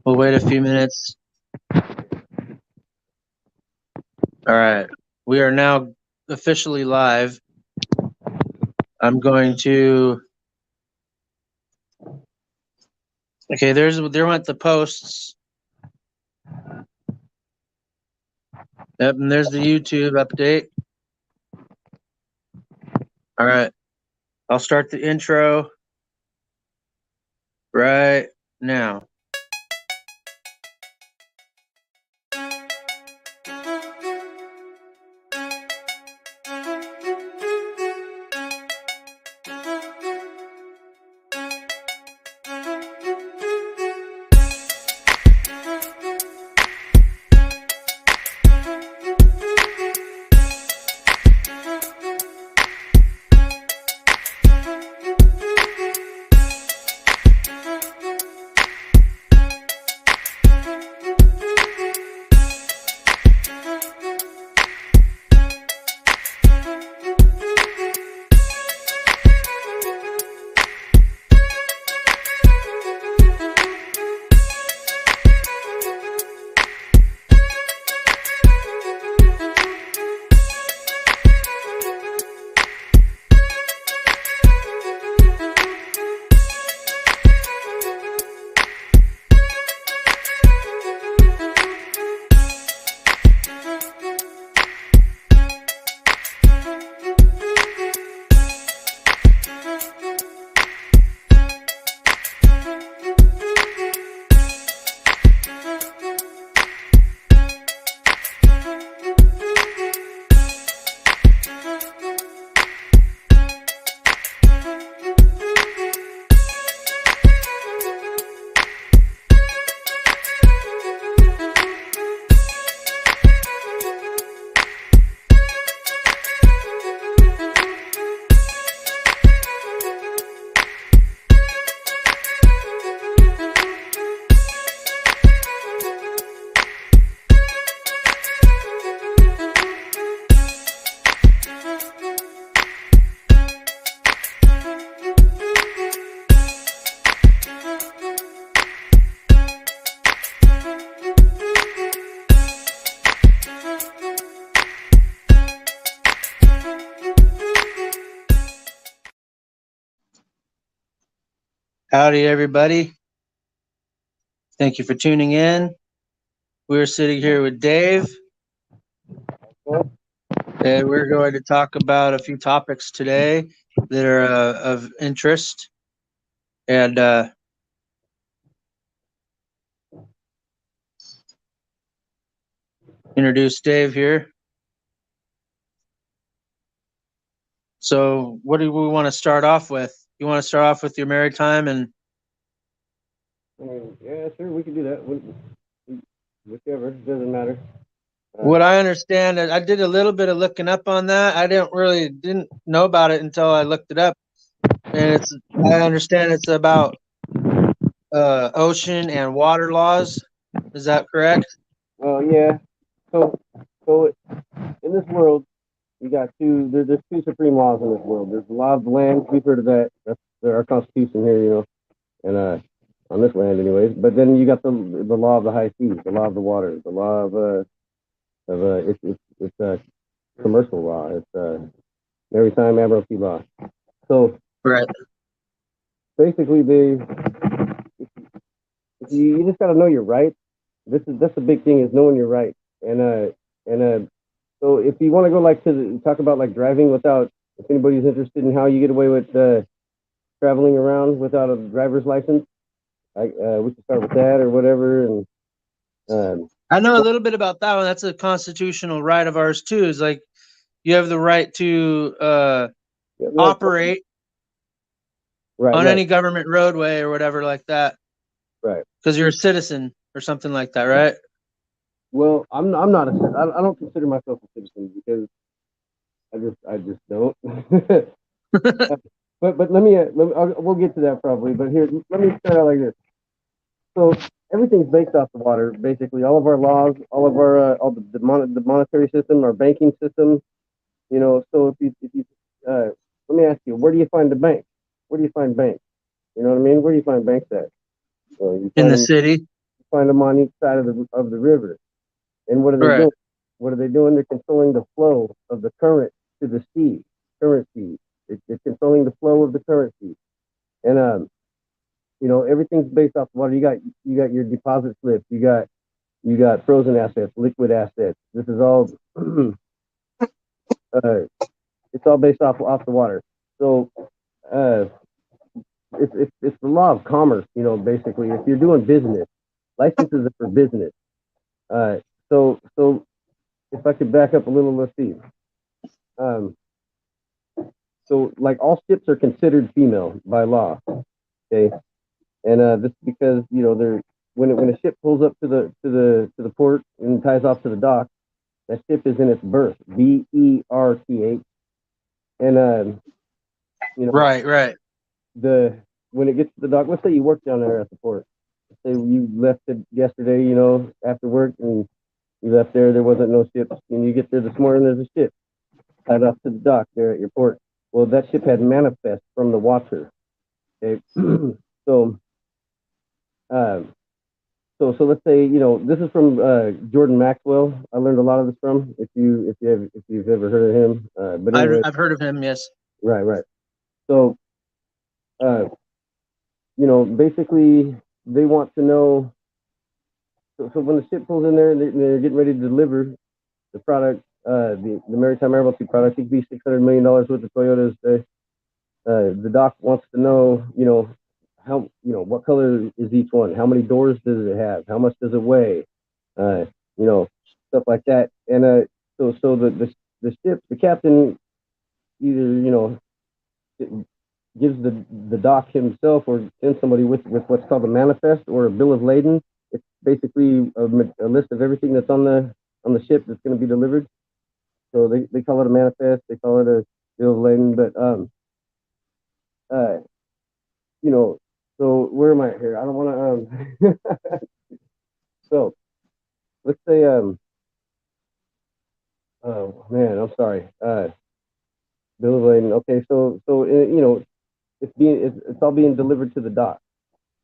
We'll wait a few minutes. All right. We are now officially live. I'm going to... Okay, there went the posts. Yep, and there's the YouTube update. All right. I'll start the intro right now. Howdy, everybody. Thank you for tuning in. We're sitting here with Dave, and we're going to talk about a few topics today that are of interest. And introduce Dave here. So what do we want to start off with? You want to start off with your maritime and... Yeah, sure, we can do that. Whichever, doesn't matter. What I understand, I did a little bit of looking up on that. I didn't know about it until I looked it up. And I understand it's about ocean and water laws. Is that correct? Yeah. So in this world, you got there's two supreme laws in this world. There's the law of the land. We've heard of that. That's our Constitution here, and on this land, anyways. But then you got the law of the high seas, the law of the water, the law of it's a commercial law. It's Maritime Admiralty Law. So right. Basically, you just got to know your rights. That's the big thing, is knowing your rights. And so if you want to go talk about like driving without, if anybody's interested in how you get away with traveling around without a driver's license, we can start with that or whatever. And I know a little bit about that one. That's a constitutional right of ours too. Is like you have the right to operate on any government roadway or whatever like that. Right. Because you're a citizen or something like that, right? Well, I'm not I don't consider myself a citizen because I just don't. but we'll get to that probably. But here, let me start out like this. So everything's based off the water. Basically, all of our laws, all of our the monetary system, our banking system. So if you let me ask you, where do you find the bank? Where do you find banks? You know what I mean? Where do you find banks at? In the city. You find them on each side of the river. And what are they Right. doing? What are they doing? They're controlling the flow of the current to the sea, current sea. It's controlling the flow of the current sea. And everything's based off water. You got your deposit slips. You got frozen assets, liquid assets. This is all it's all based off the water. So it's the law of commerce. Basically, if you're doing business, licenses are for business. So if I could back up a little, let's see. So like all ships are considered female by law. Okay. And this is because they're when a ship pulls up to the port and ties off to the dock, that ship is in its berth, berth, and Right. When it gets to the dock, let's say you work down there at the port. Let's say you left it yesterday, after work, and you left there wasn't no ships, and you get there this morning, there's a ship tied off to the dock there at your port. Well, that ship had manifest from the water. Okay, so. So let's say this is from Jordan Maxwell. I learned a lot of this from. If you've ever heard of him, but anyway, I've heard of him. Yes. right. So basically they want to know. So when the ship pulls in there and they're getting ready to deliver the product, the Maritime Admiralty product, it could be $600 million worth of Toyotas. The doc wants to know, how what color is each one? How many doors does it have? How much does it weigh? Stuff like that. And so the ship, the captain either gives the doc himself or sends somebody with what's called a manifest or a bill of lading. It's basically a list of everything that's on the ship that's going to be delivered. So they call it a manifest. They call it a bill of lading. But so where am I here? I don't want to. So let's say oh man, I'm sorry. Bill of lading. Okay, so it's all being delivered to the dock.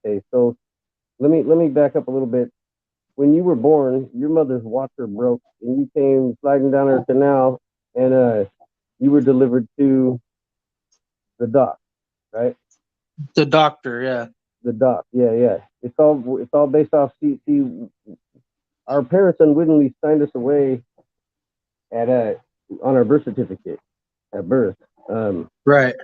Okay, so let me back up a little bit. When you were born, your mother's washer broke, and you came sliding down her canal, and you were delivered to the dock, right? The doctor. Yeah. The dock, yeah. It's all based off. See, our parents unwittingly signed us away at on our birth certificate at birth. Right.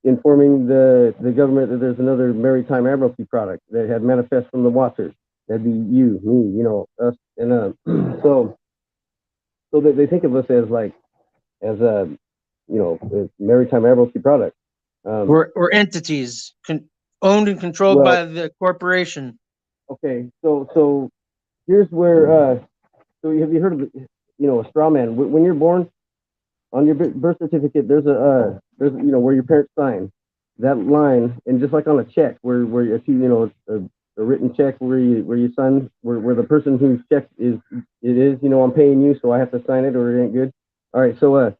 Informing the government that there's another maritime admiralty product that had manifest from the waters. That'd be you, me, us, and so that they think of us as a maritime admiralty product. We're entities owned and controlled by the corporation. Okay, so here's where so have you heard of a straw man? When you're born, on your birth certificate, there's where your parents sign that line, and just like on a check, where if a written check where you sign where the person whose check is I'm paying you, so I have to sign it or it ain't good. All right, so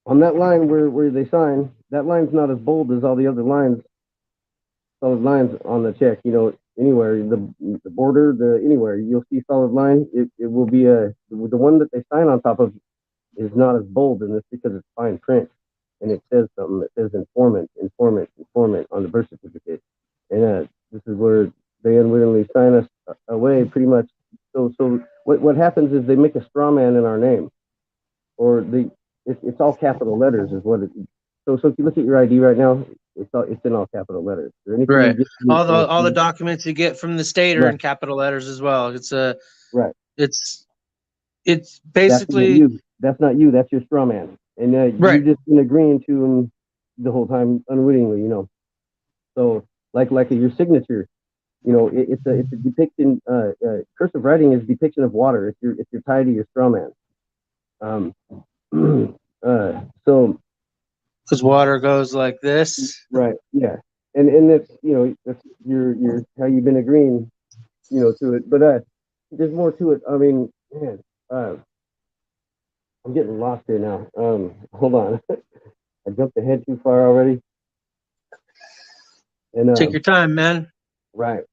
on that line where they sign, that line's not as bold as all the other lines. Solid lines on the check, anywhere the border, anywhere you'll see solid line. It will be the one that they sign on top of is not as bold, and it's because it's fine print, and it says something. It says informant on the birth certificate, and this is where they unwittingly sign us away, pretty much. So what happens is they make a straw man in our name, or it's all capital letters, is what it. So if you look at your ID right now, it's in all capital letters. Or anything Right. you get, All the documents you get from the state are in capital letters as well. It's right. It's basically that's not you. That's your straw man, and right. you've just been agreeing to him the whole time unwittingly. So like your signature, it's a depiction. Cursive writing is a depiction of water. If you're tied to your straw man. So because water goes like this. Right. Yeah. And that's that's your how you've been agreeing to it. But there's more to it. I mean, man, I'm getting lost here now. Hold on. I jumped ahead too far already. And take your time, man. Right.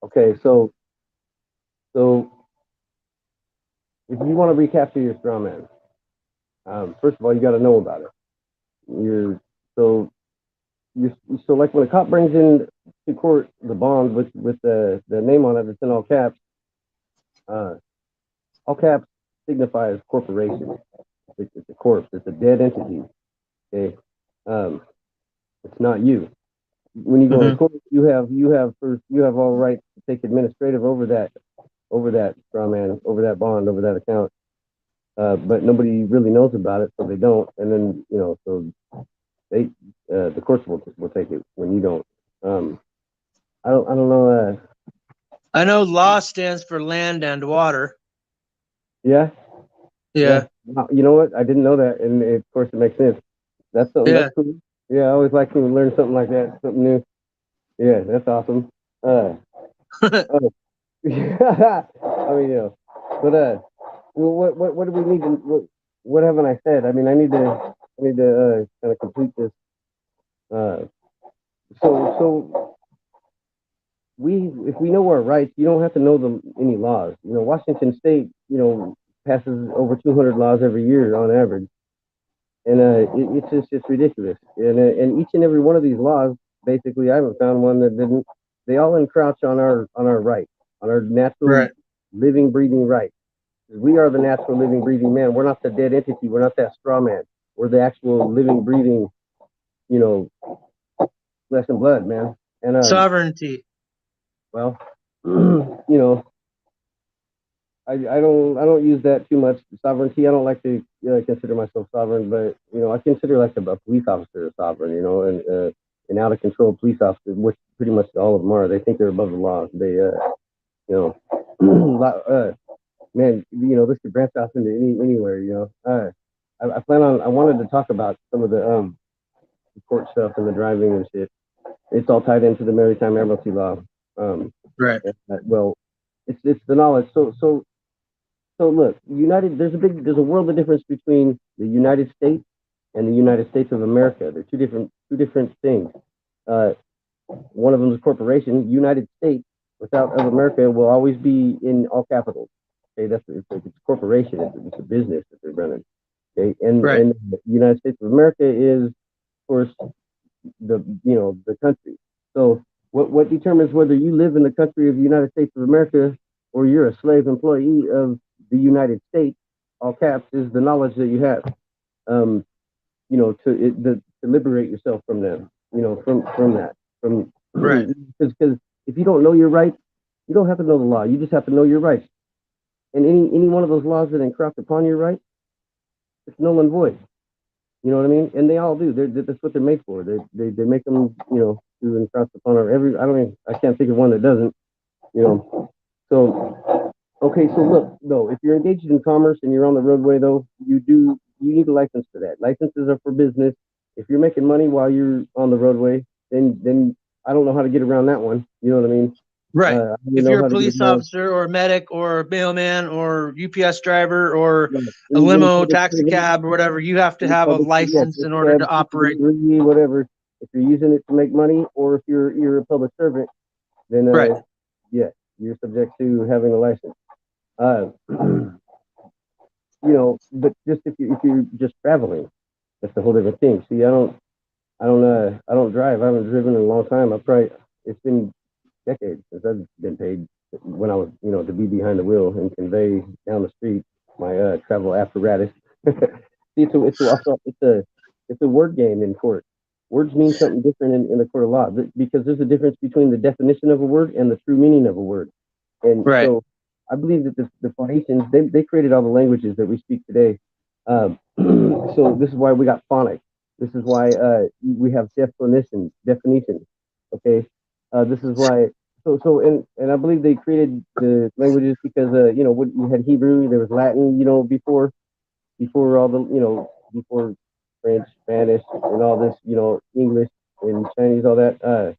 Okay, so if you want to recapture your straw man, first of all, you got to know about it. You're so so like when a cop brings in to court the bond with the name on it, it's in all caps. All caps signifies corporation. It's a corpse. It's a dead entity. Okay, it's not you. When you go to court, you have all rights to take administrative over that straw man, over that bond, over that account. But nobody really knows about it, so they don't. And then so they the courts will take it when you don't. I don't know. I know law stands for land and water. Yeah. Yeah. You know what? I didn't know that, and of course it makes sense. That's something that's cool. Yeah, I always like to learn something like that, something new. Yeah, that's awesome. Oh, yeah. I mean, but what do we need to what haven't I said? I mean, I need to kind of complete this. So if we know our rights, you don't have to know any laws. Washington State, passes over 200 laws every year on average, and it's just ridiculous. And each and every one of these laws, basically, I haven't found one that didn't. They all encroach on our rights, on our natural living, breathing rights. We are the natural living, breathing man. We're not the dead entity. We're not that straw man. We're the actual living, breathing, flesh and blood, man. And sovereignty. Well, I don't use that too much. Sovereignty. I don't like to consider myself sovereign, but I consider like a police officer a sovereign. And an out of control police officer, which pretty much all of them are. They think they're above the law. They man, this could branch off into anywhere. I plan on. I wanted to talk about some of the court stuff and the driving and shit. It's all tied into the Maritime Admiralty Law. Well, it's the knowledge. So look, there's a world of difference between the United States and the United States of America. They're two different things. One of them is a corporation. United States without of America will always be in all capitals. Okay, it's a corporation. It's a business that they're running. Okay, and the United States of America is, of course, the country. So what determines whether you live in the country of the United States of America or you're a slave employee of the United States, all caps, is the knowledge that you have. To liberate yourself from them. From that. Because if you don't know your rights, you don't have to know the law. You just have to know your rights. And any one of those laws that encroach upon your rights, it's null and void. You know what I mean? And they all do. That's what they're made for. They make them, to encroach upon our I can't think of one that doesn't. So okay. So look, though, if you're engaged in commerce and you're on the roadway, though, you need a license for that. Licenses are for business. If you're making money while you're on the roadway, then I don't know how to get around that one. You know what I mean? Right. If you're a police officer or a medic or a mailman or UPS driver or a limo, taxi cab or whatever, you have to have a license in order to operate. Whatever. If you're using it to make money or if you're a public servant, then you're subject to having a license. But just if you're just traveling, that's a whole different thing. See, I don't drive. I haven't driven in a long time. It's been decades since I've been paid when I was, to be behind the wheel and convey down the street my travel apparatus. See, it's a word game in court. Words mean something different in the court of law because there's a difference between the definition of a word and the true meaning of a word. And so I believe that the Phoenicians, they created all the languages that we speak today. So this is why we got phonics. This is why we have definitions. Okay. This is why. And I believe they created the languages because you had Hebrew, there was Latin, before all the before French, Spanish, and all this, English and Chinese, all that.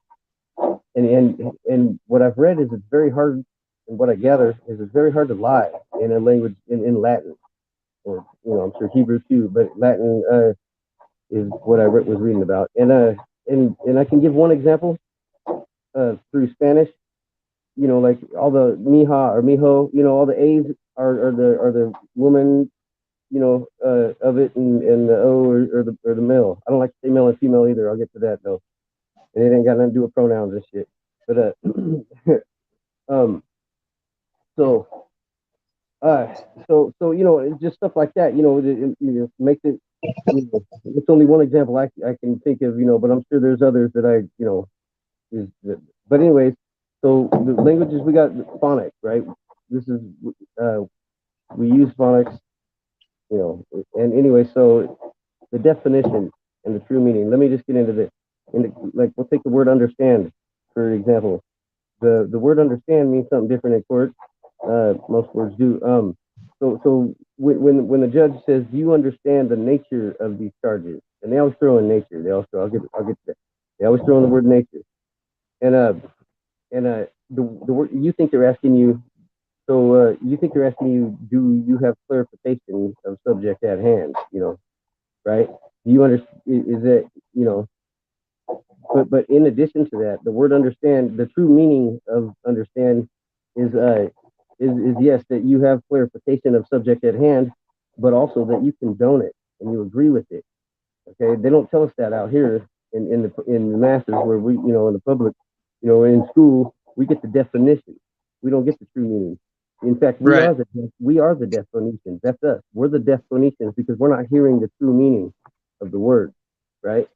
And what I've read is it's very hard, and what I gather is it's very hard to lie in a language in Latin, or I'm sure Hebrew too, but Latin is what I was reading about. And I can give one example through Spanish. like all the Miha or Miho, all the A's are the woman, of it, and the O or the male. I don't like to say male and female either. I'll get to that though, and it ain't got nothing to do with pronouns and shit. But um, so it's just stuff like that. It makes it. It's only one example I can think of, but I'm sure there's others that is. But anyways, so the languages we got phonics, right? This is we use phonics, and anyway, so the definition and the true meaning. Let me just get into this. Like, we'll take the word understand, for example. The word understand means something different in court. Most words do. So when the judge says, "Do you understand the nature of these charges?" and they always throw in nature. They also I'll get to that. They always throw in the word nature. And the word, you think they're asking you. So you think they're asking you, do you have clarification of subject at hand? Right? Do you understand? Is that But in addition to that, the word understand, the true meaning of understand is yes, that you have clarification of subject at hand, but also that you condone it and you agree with it. Okay, they don't tell us that out here in the masses, where we, in the public, in school, we get the definition. We don't get the true meaning. In fact, we Right. are the deaf Phoenicians. That's us. We're the deaf Phoenicians because we're not hearing the true meaning of the word, right?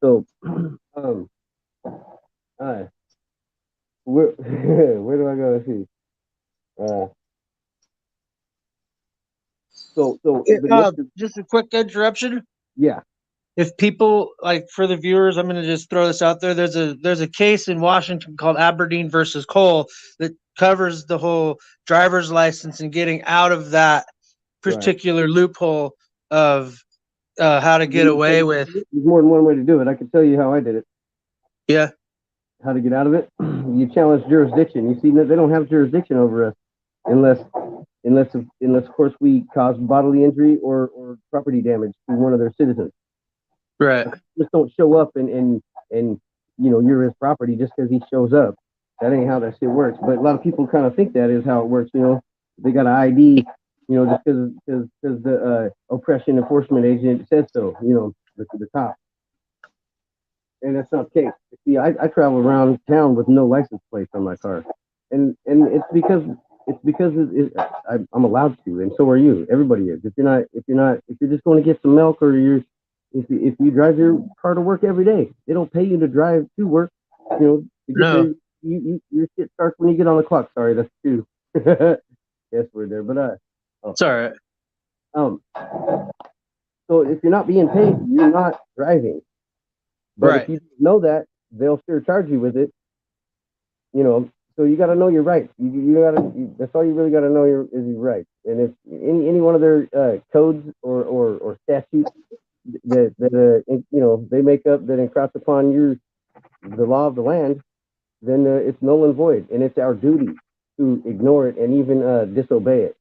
So, where where do I go? Let's see. Uh, the nature, Just a quick interruption. yeah, If people, like, for the viewers, I'm going to just throw this out there. There's a case in Washington called Aberdeen versus Cole that covers the whole driver's license and getting out of that right. particular loophole of how to get away with. There's more than one way to do it. I can tell you how I did it. Yeah. How to get out of it? You challenge jurisdiction. You see, they don't have jurisdiction over us unless of course we cause bodily injury or property damage to one of their citizens. Right. Just don't show up and you're his property just because he shows up. That ain't how that shit works. But a lot of people kind of think that is how it works. They got an ID, just because the oppression enforcement agent says so. The top. And that's not the case. See, I travel around town with no license plates on my car, and it's because I'm allowed to, and so are you. Everybody is. If you're just going to get some milk, or if you drive your car to work every day, they don't pay you to drive to work. To get No. there, your shit starts when you get on the clock. Sorry, that's too. Yes, we're there, but It's all right. So if you're not being paid, you're not driving. But Right. if you know that, they'll sure charge you with it. So you got to know your rights. That's all you really got to know is your rights. And if any one of their codes or statutes that they make up that encroach upon the law of the land, then it's null and void, and it's our duty to ignore it and even disobey it.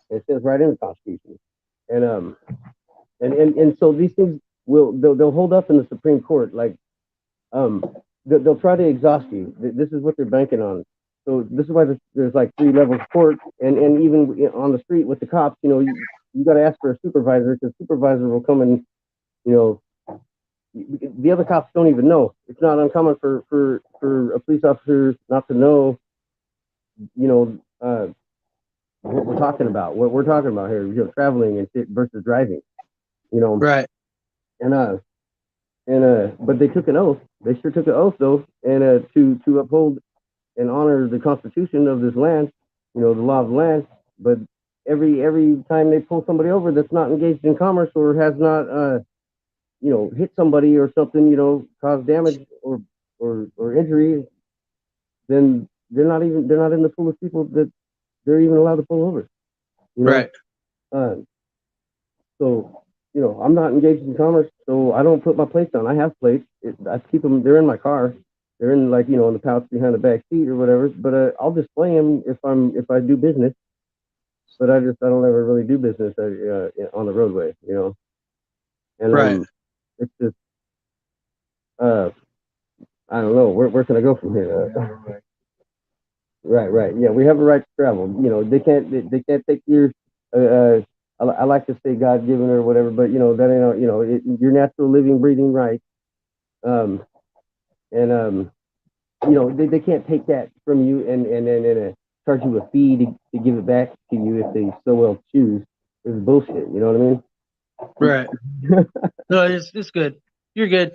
It says right in the Constitution. And so these things they'll hold up in the Supreme Court, like they'll try to exhaust you. This is what they're banking on. So this is why there's like 3 levels of court, and even on the street with the cops, you got to ask for a supervisor, because supervisor will come and the other cops don't even know. It's not uncommon for a police officer not to know, what we're talking about. What we're talking about here, traveling and shit versus driving. Right. But they took an oath. They sure took an oath though, and to uphold and honor the Constitution of this land, the law of the land. But every time they pull somebody over that's not engaged in commerce or has not hit somebody or something, cause damage or injury, then they're not in the pool of people that they're even allowed to pull over. Right. So I'm not engaged in commerce, so I don't put my plates on. I have plates. I keep them. They're in my car. They're in, like, in the pouch behind the back seat or whatever. But I'll display them if I do business. But I don't ever really do business on the roadway, And Right. it's just I don't know where can I go from here. Right. Yeah, we have a right to travel. You know, they can't take your I like to say God given or whatever, but you know that ain't your natural living breathing right. Um and you know they can't take that from you and charge you a fee to give it back to you if they so well choose. It's bullshit. You know what Right. I mean? No, it's good. You're good.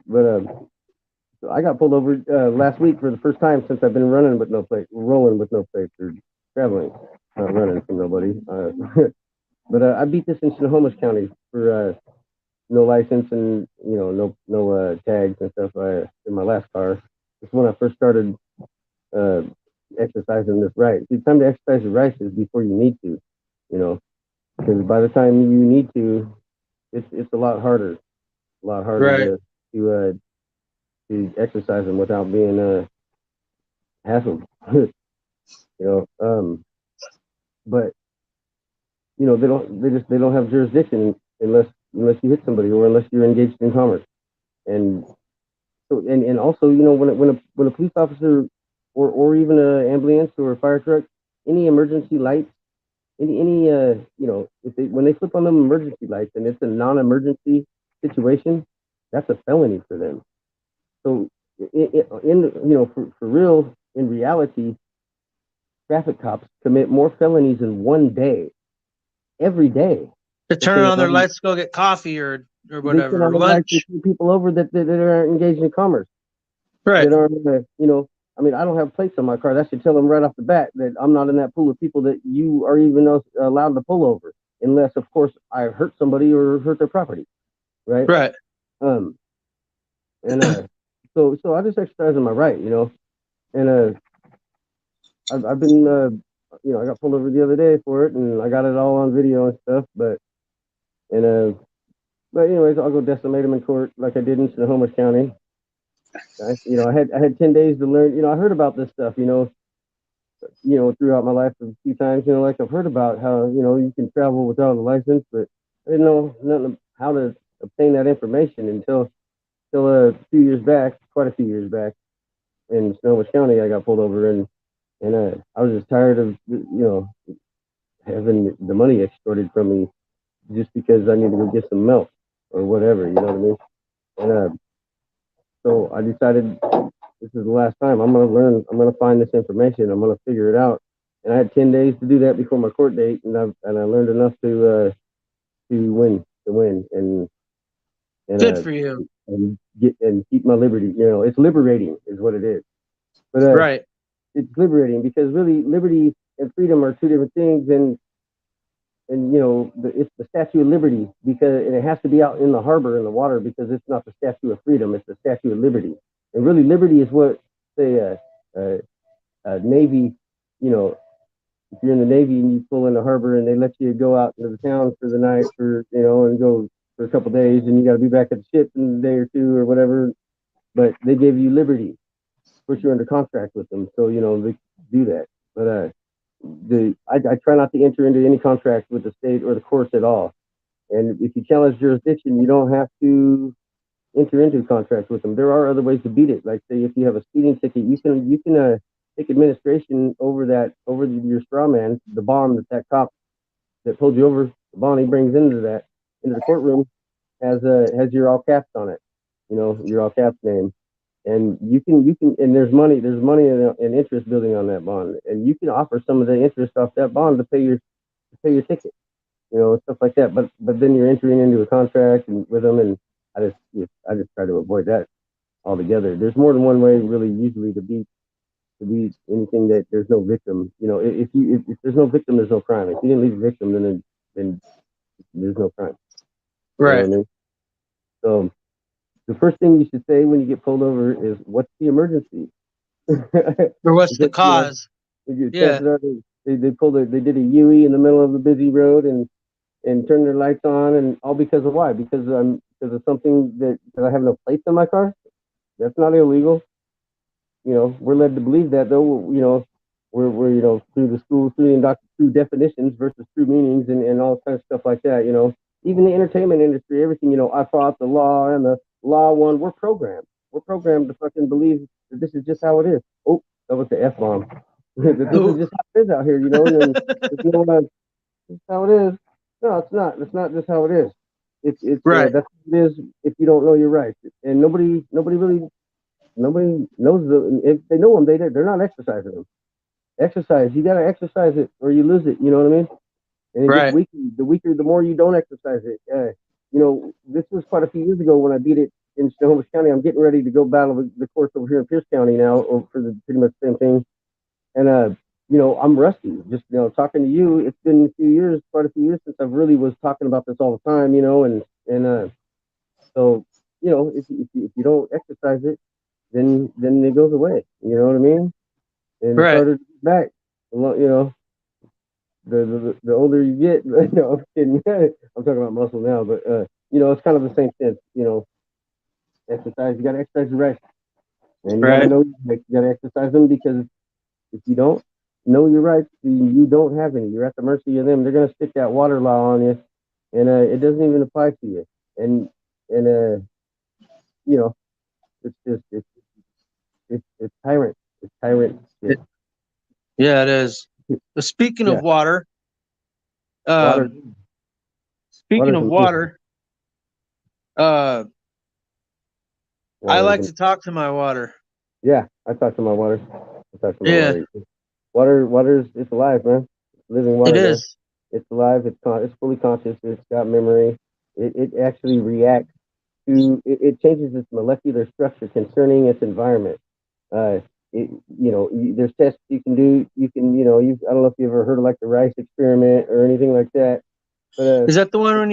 But so I got pulled over last week for the first time since I've been running with no plate, rolling with no plate, or traveling, not running from nobody. But I beat this in Snohomish County for no license and you know no tags and stuff in my last car. It's when I first started uh, exercising this right. The time to exercise your rights is before you need to, you know, because by the time you need to, it's a lot harder Right. to exercise them without being hassled, you know. But you know they don't have jurisdiction unless you hit somebody or unless you're engaged in commerce. And so and also you know when a police officer or even an ambulance or a fire truck, any emergency lights, any you know if they when they flip on them emergency lights and it's a non-emergency situation, that's a felony for them. So in you know for real in reality, traffic cops commit more felonies in one day every day To that turn they on their lights to go get coffee or they turn whatever, on or the lights to lunch. see people over that aren't engaged in commerce. Right. That aren't, you know, I mean, I don't have plates on my car. That should tell them right off the bat that I'm not in that pool of people that you are even allowed to pull over, unless, of course, I hurt somebody or hurt their property, right? Right. Um, and so I just exercising my right, you know, and I've been, you know, I got pulled over the other day for it, and I got it all on video and stuff, and but anyways, I'll go decimate them in court like I did in Snohomish County. You know, I had 10 days to learn. You know, I heard about this stuff. You know, throughout my life a few times. You know, like I've heard about how you know you can travel without a license, but I didn't know nothing how to obtain that information until a few years back, quite a few years back, in Sonoma County. I got pulled over and I was just tired of you know having the money extorted from me just because I needed to go get some milk or whatever. You know what I mean? And so I decided this is the last time. I'm going to learn. I'm going to find this information. I'm going to figure it out. And I had 10 days to do that before my court date, and I learned enough to win and Good for you. and get and keep my liberty. You know, it's liberating, is what it is. But Right. it's liberating because really liberty and freedom are two different things, and you know it's the Statue of Liberty because and it has to be out in the harbor in the water because it's not the Statue of Freedom, it's the Statue of Liberty. And really, liberty is what say Navy, you know, if you're in the Navy and you pull in the harbor and they let you go out into the town for the night for, you know, and go for a couple of days and you got to be back at the ship in a day or two or whatever. But they gave you liberty, put you under contract with them. So, you know, they do that. But I try not to enter into any contract with the state or the courts at all. And if you challenge jurisdiction, you don't have to enter into a contract with them. There are other ways to beat it. Like say if you have a speeding ticket, you can take administration over your straw man, the bond that cop that pulled you over, the bond he brings into the courtroom has your all caps on it. You know, your all caps name. And you can and there's money and interest building on that bond. And you can offer some of the interest off that bond to pay your ticket, you know, stuff like that. But then you're entering into a contract and with them, and I just try to avoid that altogether. There's more than one way, really, usually to beat anything that there's no victim. You know, if there's no victim, there's no crime. If you didn't leave a victim, then there's no crime. You know Right. what I mean? So the first thing you should say when you get pulled over is, "What's the emergency?" Or what's the Because, you know, cause? Yeah. chances are they did a UE in the middle of a busy road and turn their lights on, and all because of why? Because of something that I have no plates on my car. That's not illegal. You know, we're led to believe that though. You know, we're you know through the school through definitions versus true meanings and all kinds of stuff like that. You know, even the entertainment industry, everything. You know, I fought the law and the law won. We're programmed. We're programmed to fucking believe that this is just how it is. Oh, That was the F-bomb. This is just how it is out here, you know. And if you don't know, this is how it is. No, it's not. It's not just how it is. It's Right. that's what it is. If you don't know your rights, and nobody knows them. If they know them, they're not exercising them. Exercise. You got to exercise it, or you lose it. You know what I mean? And it gets Right. weaker. The weaker, the more you don't exercise it. You know, this was quite a few years ago when I beat it in Snohomish County. I'm getting ready to go battle the course over here in Pierce County now for the pretty much the same thing. And you know, I'm rusty. Just talking to you, it's been a few years, quite a few years since I really was talking about this all the time. You know, and so if you don't exercise it, then it goes away. You know what I mean? And it's Right. harder to get back. You know, the older you get. No, I'm kidding. I'm talking about muscle now, but you know, it's kind of the same sense. You know, exercise. You got to exercise your rights, and you got to Right. know you got to exercise them because if you don't know your rights, you don't have any. You're at the mercy of them. They're gonna stick that water law on you, and it doesn't even apply to you. And you know, it's just it's tyrant. It's tyrant shit. Yeah, it is. But speaking Yeah, of water, water. um, speaking Water's of amazing. water, uh, I Water is like to talk to my water. yeah. I talk to my water. I talk to my Yeah, water. Water's it's alive, man. It's living it water, man. is. It's alive. It's fully conscious. It's got memory. It actually reacts to. It changes its molecular structure concerning its environment. Uh, there's tests you can do. You can, I don't know if you ever heard of like the rice experiment or anything like that, but Is that the one when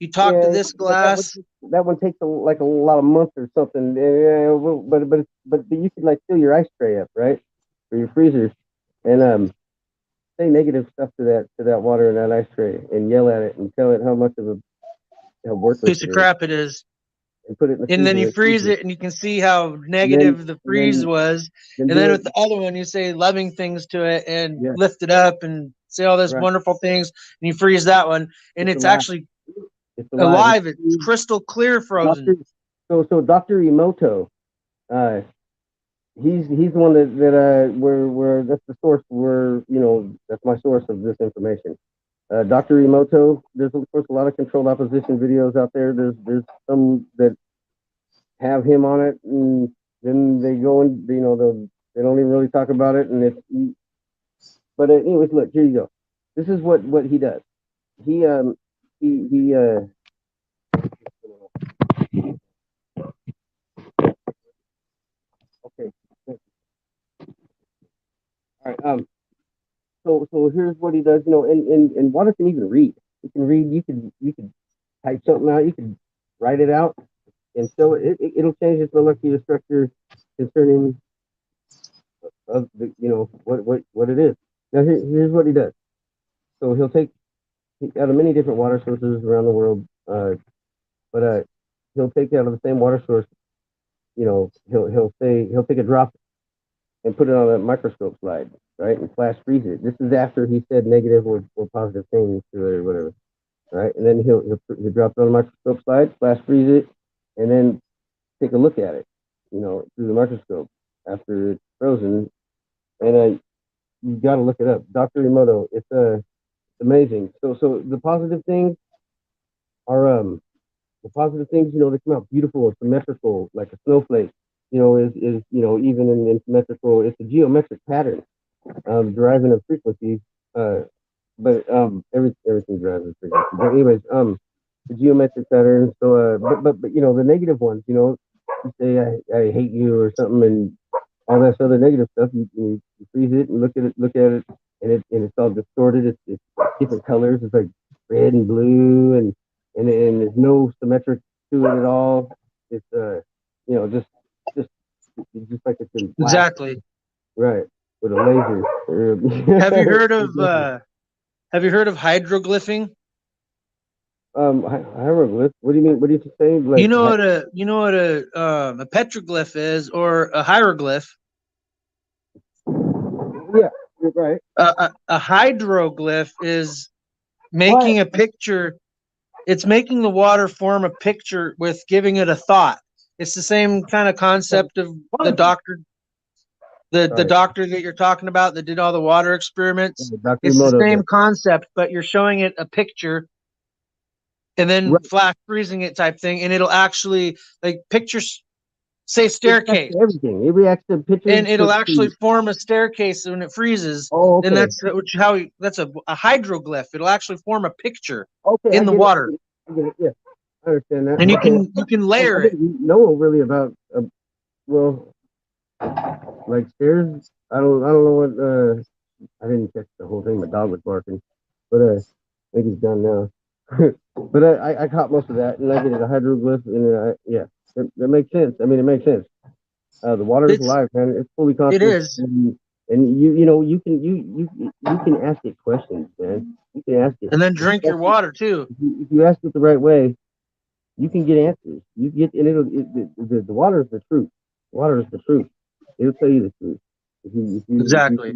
you talk to yeah, this but glass? that one takes like a lot of months or something. Yeah, but you could like fill your ice tray up, right, or your freezer, and say negative stuff to that water in that ice tray, and yell at it and tell it how much of how worthless Piece it of is, crap it is. and put it in the And then freezer you and freeze freeze it, it and you can see how and negative the and freeze was. then And do then it. with the other one, you say loving things to it and Yeah, lift it up and say all this right. wonderful things. And you freeze that one. And It's it's alive. actually It's alive. alive. It's crystal clear Doctor. frozen. So Doctor Emoto, uh, he's the one that where that's the source where that's my source of this information. Dr. Emoto, there's of course a lot of controlled opposition videos out there. There's some that have him on it, and then they go and they don't even really talk about it. And but anyways, look, here you go. This is what he does. He he okay. All right. So here's what he does. And water can even read. You can read. You can type something out. You can write it out, and so it'll change its molecular structure concerning of the what it is. Now here's what he does. So he'll take out of many different water sources around the world, but he'll take out of the same water source. He'll take a drop and put it on a microscope slide, right, and flash freeze it. This is after he said negative or positive things to it or whatever, right? And then he'll drop it on a microscope slide, flash freeze it, and then take a look at it, through the microscope after it's frozen. And you got to look it up, Dr. Emoto. It's amazing. So the positive things, they come out beautiful and symmetrical, like a snowflake. Is even in symmetrical. It's a geometric pattern, deriving of frequencies. Uh, but everything derives of frequency. But anyways, the geometric pattern. So, but the negative ones, you say I hate you or something, and all that other negative stuff. You freeze it and look at it, and it's all distorted. It's different colors. It's like red and blue, and there's no symmetric to it at all. It's just just like it's in black, Exactly. right, with a laser. Have you heard of Exactly. hydroglyphing? Hieroglyph. What do you mean? What do you say? You Like, know what a petroglyph is, or a hieroglyph. yeah, you're right. A hydroglyph is What? making a picture. It's making the water form a picture with giving it a thought. It's the same kind of concept of the What? doctor. The doctor that you're talking about that did all the water experiments, Dr. it's the Emoto, same concept, but you're showing it a picture and then flash freezing it type thing, and it'll actually like pictures say staircase. Everything. It reacts to pictures. And it'll actually form a staircase when it freezes. Oh, okay. And that's that's a hydroglyph. It'll actually form a picture in the I water. I get it. Yeah, I understand that. And you can layer it. I didn't know really about well, like stairs. I don't know what. I didn't catch the whole thing. My dog was barking, but I think he's done now. But I caught most of that, and I get it a hydroglyph, and yeah, that makes sense. I mean, it makes sense. The water is alive, man. It's fully conscious. It is. And you can ask it questions, man. You can ask it. And then drink your water too. If you ask it the right way, you can get answers. You get, and the water is the truth. Water is the truth. It'll tell you the truth. Exactly.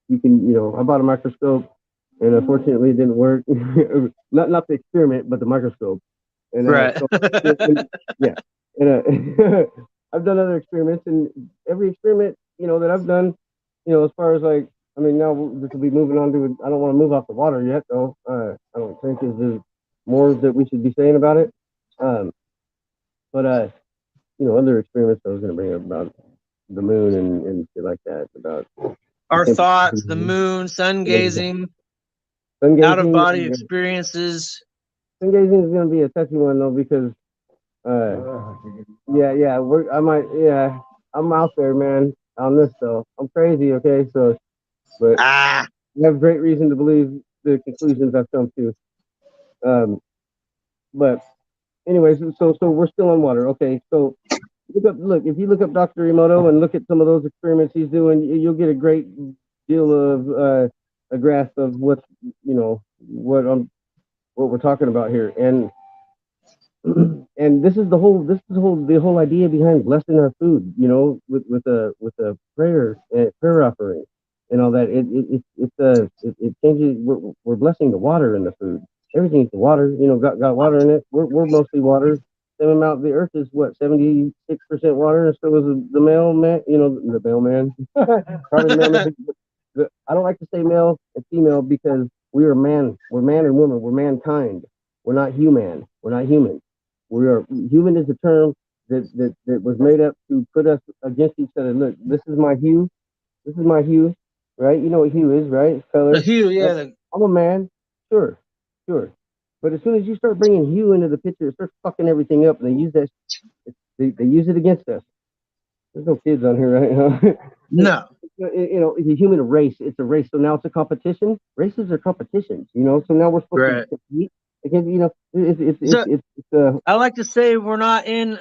You can, I bought a microscope, and unfortunately it didn't work. not the experiment, but the microscope. And right. Yeah. And I've done other experiments, and every experiment, that I've done, as far as like, I mean, now this will be moving on to, I don't want to move off the water yet, though. I don't think there's more that we should be saying about it. But other experiments I was going to bring up about the moon and shit like that, about our thoughts, the moon, sun gazing, out of body experiences. Sun gazing is going to be a touchy one though, because I'm out there, man, on this though. I'm crazy, okay? So, but I have great reason to believe the conclusions I've come to. But anyways, so we're still on water, okay? So if you look up Dr. Emoto and look at some of those experiments he's doing, you'll get a great deal of a grasp of what we're talking about here. And this is the whole idea behind blessing our food, with a prayer offering and all that. It changes. We're blessing the water in the food. Everything's the water, got water in it. We're mostly water. Same amount. The earth is what, 76% water, and so is the mailman. The mailman. Probably the mailman. I don't like to say male and female because we are man. We're man and woman. We're mankind. We're not human. We're not human. We are human is a term that was made up to put us against each other. Look, this is my hue. This is my hue, right? You know what hue is, right? It's color. The hue, yeah. I'm a man. Sure. But as soon as you start bringing hue into the picture, it starts fucking everything up. And they use that. They use it against us. There's no kids on here right now. No. It's a human race. It's a race. So now it's a competition. Races are competitions, So now we're supposed to compete. Again, I like to say we're not in.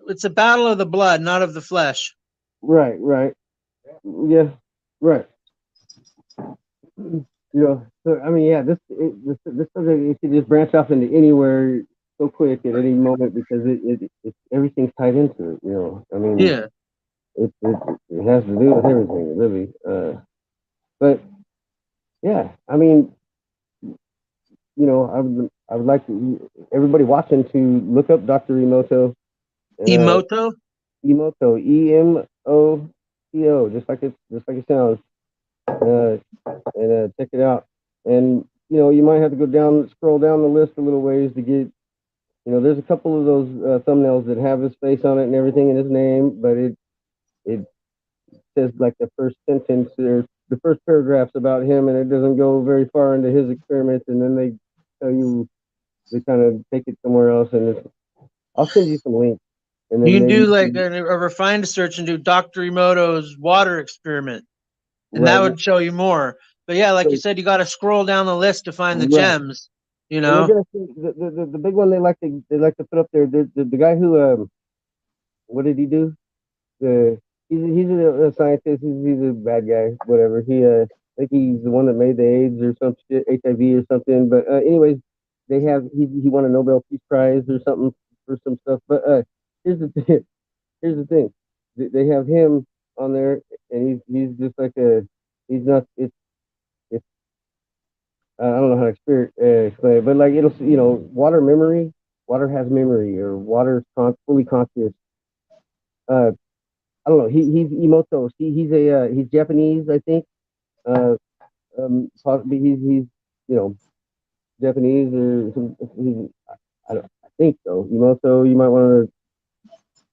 It's a battle of the blood, not of the flesh. Right. Yeah. Right. So I mean, yeah. This it can just branch off into anywhere so quick at any moment because it everything's tied into it. I mean, yeah. It has to do with everything, really. But yeah, I mean, I would like everybody watching to look up Dr. Emoto. Emoto? Emoto, EMOTO, just like it sounds. And check it out. And you might have to scroll down the list a little ways to get. There's a couple of those thumbnails that have his face on it and everything and his name, but it says like the first sentence or the first paragraphs about him, and it doesn't go very far into his experiments, and then they tell you they kind of take it somewhere else. And I'll send you some links. And then you can do like a refined search and do Dr. Emoto's water experiment, and that would show you more. But yeah, like you said, you got to scroll down the list to find the gems. The big one they like to put up there. The guy who what did he do? He's a scientist. He's a bad guy. Whatever. I think he's the one that made the AIDS or some shit, HIV or something. But anyways, he won a Nobel Peace Prize or something for some stuff. But here's the thing. Here's the thing. They have him on there, and he's just like he's not. It's I don't know how to explain it, but like it'll water memory. Water has memory, or water's fully conscious. I don't know. He's Emoto. He's Japanese, I think. Possibly he's Japanese or he's I think so. Emoto, you might want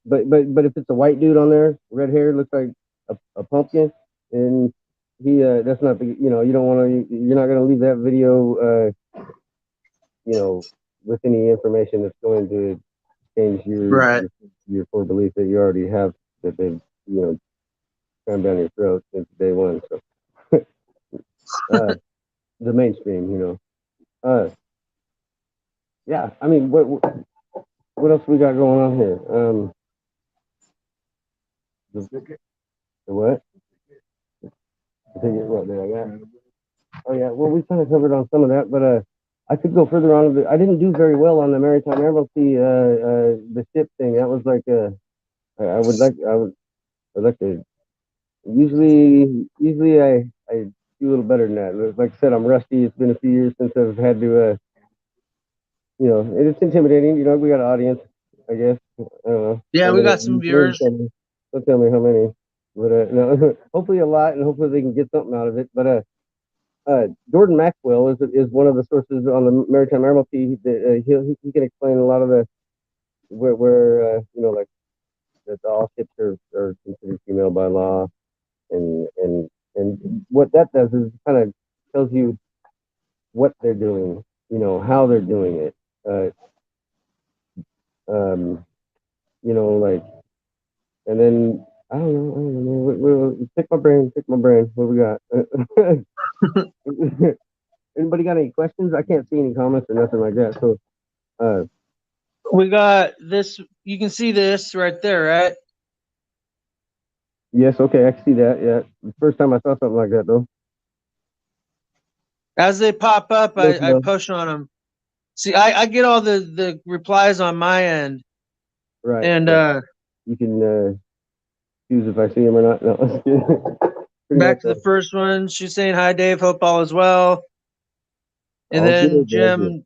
to, but if it's a white dude on there, red hair, looks like a pumpkin, and he that's not the you don't want to, you're not going to leave that video with any information that's going to change your core belief that you already have, that they've crammed down your throat since day one. So the mainstream, yeah. I mean, what else we got going on here? The what? I think what did I got? Oh yeah. Well, we kind of covered on some of that, but I could go further on. I didn't do very well on the Maritime Admiralty, the ship thing. That was like I would like to. Usually I do a little better than that. Like I said, I'm rusty. It's been a few years since I've had to. It's intimidating. We got an audience, I guess. I don't know. Yeah, we got some viewers. Don't tell me how many, but no, hopefully a lot, and hopefully they can get something out of it. But Jordan Maxwell is one of the sources on the Maritime Admiralty. He can explain a lot of the where like that all ships are considered female by law, and what that does is kind of tells you what they're doing, how they're doing it. Like, and then I don't know. Pick my brain. What we got? Anybody got any questions? I can't see any comments or nothing like that. So, we got this. You can see this right there, right? Yes. Okay, I can see that. Yeah, the first time I saw something like that, though. As they pop up, I push on them. See, I get all the replies on my end. Right. And you can choose if I see them or not. No. Back to the first one. She's saying, "Hi, Dave. Hope all is well." And all then good,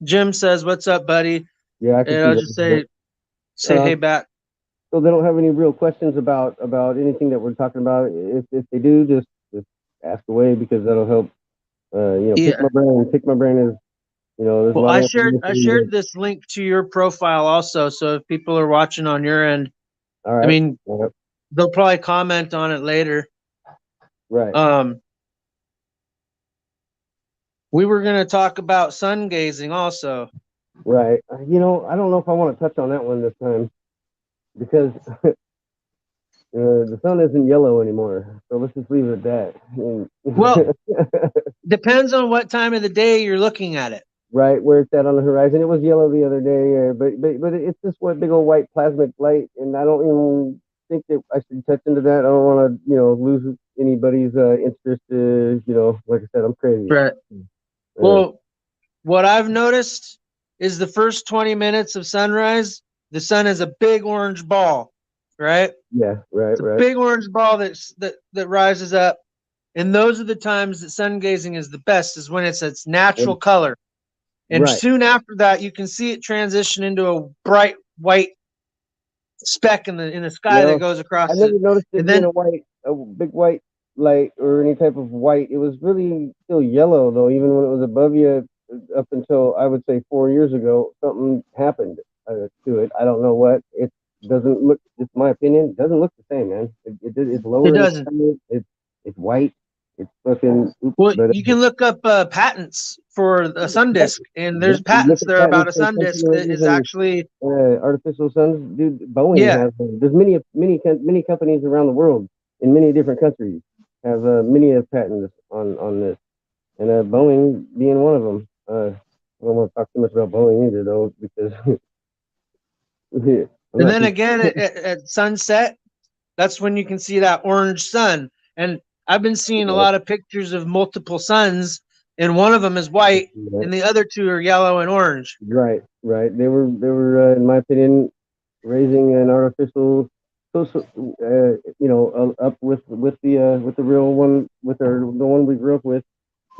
Jim says, "What's up, buddy?" Yeah, I can and I'll just say hey back. So they don't have any real questions about anything that we're talking about. If they do, just ask away, because that'll help. Pick my brain is, there's a lot of I shared that, this link to your profile also, so if people are watching on your end, all right. I mean, they'll probably comment on it later. Right. We were going to talk about sun gazing also. Right. I don't know if I want to touch on that one this time, because the sun isn't yellow anymore. So let's just leave it at that. Well, depends on what time of the day you're looking at it. Right, where it's at on the horizon. It was yellow the other day, but it's just one big old white plasmic light, and I don't even think that I should touch into that. I don't want to, lose anybody's interest. Like I said, I'm crazy. Right. Well, what I've noticed is the first 20 minutes of sunrise, the sun is a big orange ball, right? Yeah, right, it's a big orange ball that rises up, and those are the times that sun gazing is the best, is when it's its natural color. And soon after that, you can see it transition into a bright white speck in the sky that goes across. I never noticed it being a big white light or any type of white. It was really still yellow, though, even when it was above you. Up until, I would say, 4 years ago, something happened to it. I don't know what. It doesn't look. It's my opinion. It doesn't look the same, man. It's lower. It doesn't. It's white. It's fucking. You can look up patents for a sun disk, and there's patents there about a sun disk that is actually artificial suns. Dude, Boeing has. There's many companies around the world in many different countries have many patents on this, and Boeing being one of them. I don't want to talk too much about Boeing either, though, because. And then again, at sunset, that's when you can see that orange sun. And I've been seeing a lot of pictures of multiple suns, and one of them is white, and the other two are yellow and orange. Right. They were, in my opinion, raising an artificial, up with the real one, the one we grew up with,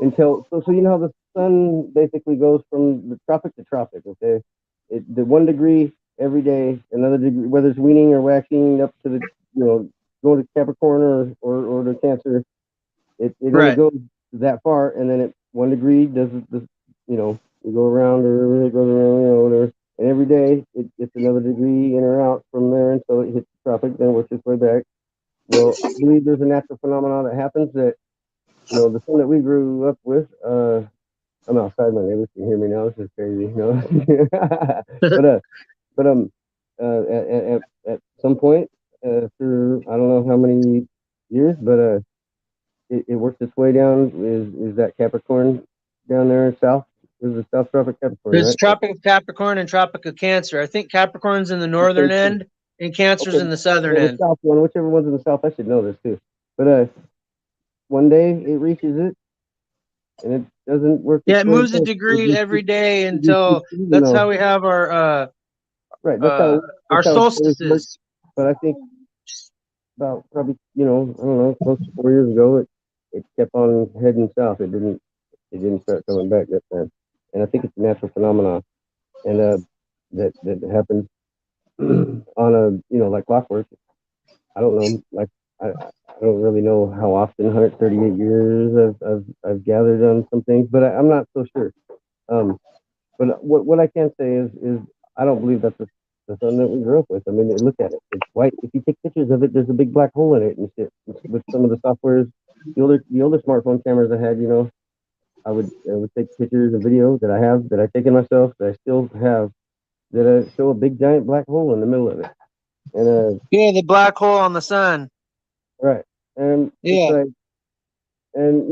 until so how the sun basically goes from the tropic to tropic. The 1 degree every day, another degree, whether it's weaning or waxing up to going to Capricorn or to Cancer, it only Right. goes that far, and then at 1 degree does the we go around or it goes around, whatever. And every day it gets another degree in or out from there until it hits the tropic, then works its way back. Well, I believe there's a natural phenomenon that happens that the sun that we grew up with. I'm outside, my neighbors can hear me now. This is crazy, but at some point, through I don't know how many years, but it works its way down. Is that Capricorn down there south? Is the South Tropic Capricorn, There's right? Tropic of Capricorn and Tropic of Cancer. I think Capricorn's in the northern end and Cancer's Okay. in the southern Yeah, the end. south one, whichever one's in the south, I should know this too. But one day it reaches it, and it doesn't work its Yeah, it way moves a back. degree every day It just keeps until moving, that's though. how we have Right. That's how our it's always worked. solstices. But I think about probably I don't know, close to 4 years ago, it kept on heading south. It didn't start coming back that time. And I think it's a natural phenomenon, and that happens on a like clockwork. I don't know, like I don't really know how often. 138 years I've gathered on some things, but I'm not so sure. Um, but what I can say is I don't believe that's the sun that we grew up with. I mean, look at it; it's white. If you take pictures of it, there's a big black hole in it and shit. With some of the softwares, the older smartphone cameras I had, I would take pictures and video that I have that I've taken myself that I still have that show a big giant black hole in the middle of it. And Yeah, the black hole on the sun. right, and it's Yeah. like, and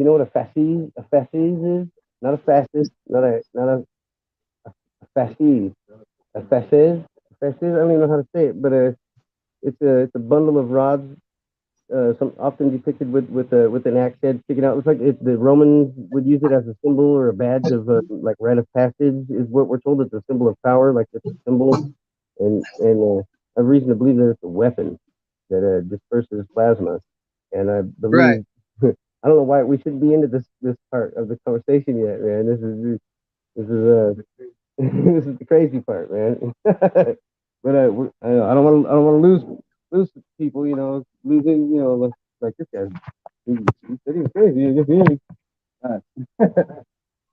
what a fasces is? Not a fascist, not a fasces. A fasces? Fasces? I don't even know how to say it, but it's a bundle of rods, some often depicted with an axe head sticking out. It looks like the Romans would use it as a symbol or a badge of like rite of passage is what we're told. It's a symbol of power, like it's a symbol, and I have reason to believe that it's a weapon that disperses plasma. And I Right. believe I don't know why we shouldn't be into this part of the conversation yet, man. This is this is the crazy part, man. But I don't want to lose people, losing, like this guy. He said he was crazy. I guess he is.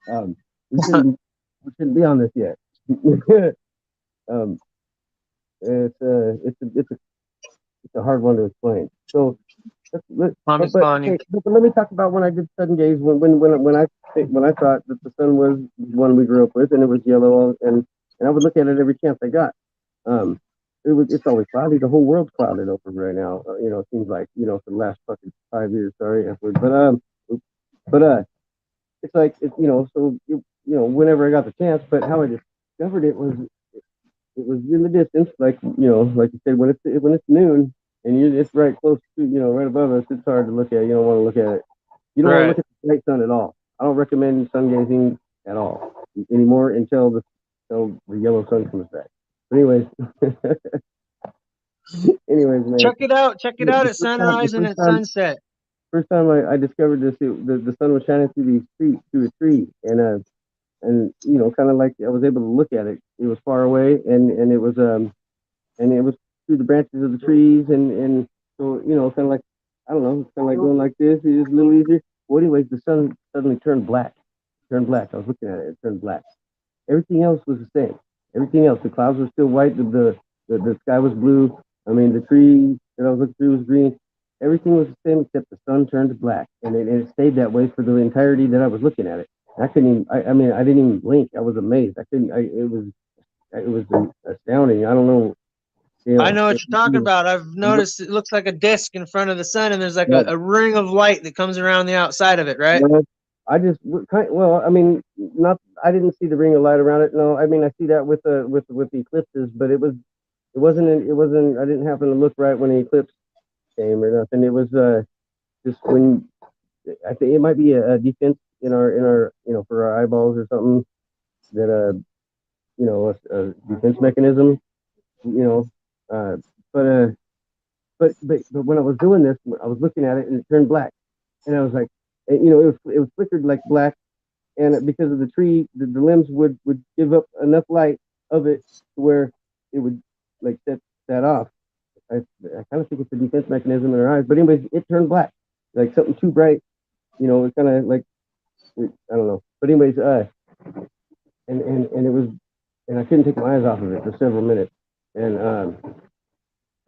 Um, we shouldn't be on this yet. um, it's a hard one to explain. So Mommy's calling you. but let me talk about when I did sudden gaze. When I thought that the sun was one we grew up with, and it was yellow, and I would look at it every chance I got. Um, it's always cloudy. The whole world's clouded over right now. It seems like for the last fucking 5 years. Sorry, F-word. But it's like whenever I got the chance. But how I discovered it was in the distance, like you said, when it's noon and it's right close to, right above us. It's hard to look at. You don't want to look at it. You don't want to Right. look at the bright sun at all. I don't recommend sun gazing at all anymore until the yellow sun comes back. But anyways, man. Check it out. Check it The, out the at first time, the sunrise and first at time, sunset. first time I discovered this, the sun was shining through a tree, and kind of like I was able to look at it. It was far away, and it was through the branches of the trees, and so kind of like I don't know, kind of like going like this. It was a little easier. Well, anyways, the sun suddenly turned black. Turned black. I was looking at it. It turned black. Everything else was the same. Everything else, the clouds were still white. The sky was blue. I mean, the tree that I was looking through was green. Everything was the same except the sun turned black, and it stayed that way for the entirety that I was looking at it. I couldn't even. I mean, I didn't even blink. I was amazed. I couldn't. It was astounding. I don't know. I know what you're talking about. I've noticed it looks like a disc in front of the sun, and there's like But, a ring of light that comes around the outside of it, right? well, well, I mean, not. I didn't see the ring of light around it. No, I mean, I see that with the eclipses, but it wasn't. I didn't happen to look right when the eclipse came or nothing. It was just when I think it might be a defense in our for our eyeballs or something that a defense mechanism. You know, uh, but but when I was doing this, I was looking at it and it turned black, and I was like, it was flickered like black, and because of the tree, the limbs would give up enough light of it to where would like set that off. I kind of think it's a defense mechanism in our eyes. But anyways, it turned black, like something too bright. You know, it kind of like I don't know. But anyways, and it was, and I couldn't take my eyes off of it for several minutes, and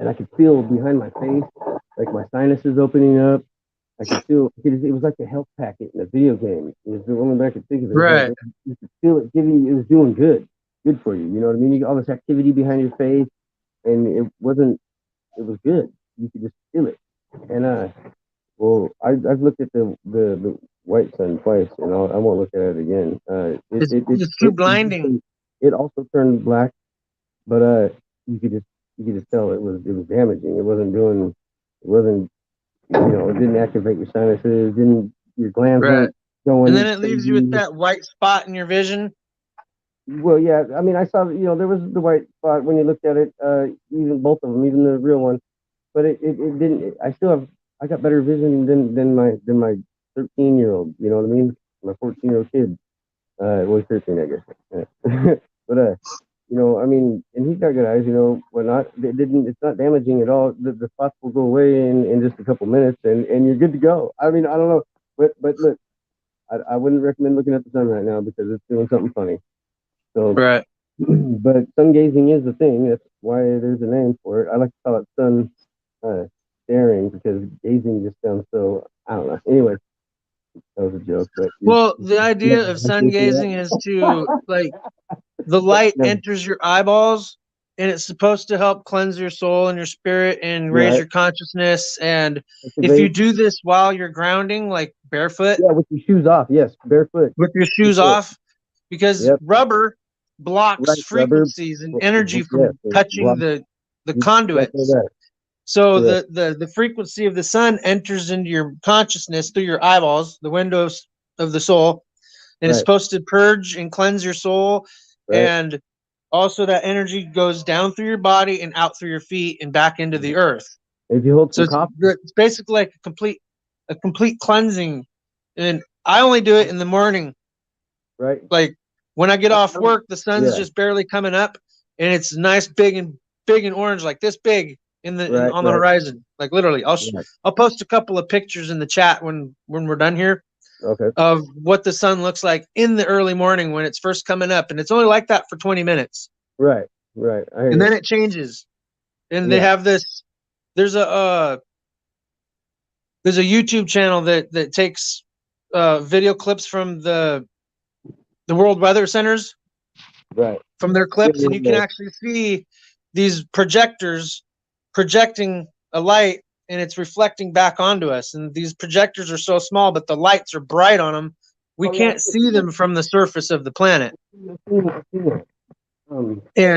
I could feel behind my face, like my sinuses opening up. I could feel it was like a health packet in a video game. It was the only way I could think of it. Right. Like, you could feel it giving. It was doing good for you. You know what I mean? You got all this activity behind your face, and it wasn't. It was good. You could just feel it. And well, I've looked at the white sun twice, and I won't look at it again. It's too blinding. It also turned black, but you could just tell it was damaging. It wasn't doing. It wasn't. You know, it didn't activate your sinuses. Didn't your glands weren't going. And then it leaves you with that white spot in your vision. Well, yeah. I mean, I saw. You know, there was the white spot when you looked at it. Even both of them, even the real one. But it didn't. I still have. I got better vision than my 13-year-old. You know what I mean? My 14-year-old kid. Well, he's 13, I guess. But you know, I mean, and he's got good eyes. You know, whatnot. It's not damaging at all. The spots will go away in just a couple minutes, and you're good to go. I mean, I don't know, but look, I wouldn't recommend looking at the sun right now because it's doing something funny. So, right. But sun gazing is the thing. That's why there's a name for it. I like to call it sun staring because gazing just sounds so, I don't know. Anyway, that was a joke. But well, the idea of sun gazing is to like the light enters your eyeballs, and it's supposed to help cleanse your soul and your spirit and raise your consciousness. And if you do this while you're grounding, like barefoot, with your shoes off, yes, barefoot with your shoes off, because rubber blocks frequencies and energy from touching the conduits. So the frequency of the sun enters into your consciousness through your eyeballs, the windows of the soul, and it's supposed to purge and cleanse your soul. And also that energy goes down through your body and out through your feet and back into the earth. If you hold it's basically like a complete cleansing. And I only do it in the morning. Right. Like when I get off work, the sun's just barely coming up, and it's nice, big and orange, like this big on the horizon. Like literally, I'll post a couple of pictures in the chat when we're done here. Okay. Of what the sun looks like in the early morning when it's first coming up, and it's only like that for 20 minutes. Right. And then it changes, and they have this. There's a YouTube channel that takes video clips from the World Weather Centers, from their clips, and you can actually see these projectors projecting a light, and it's reflecting back onto us. And these projectors are so small, but the lights are bright on them. We can't see them from the surface of the planet. And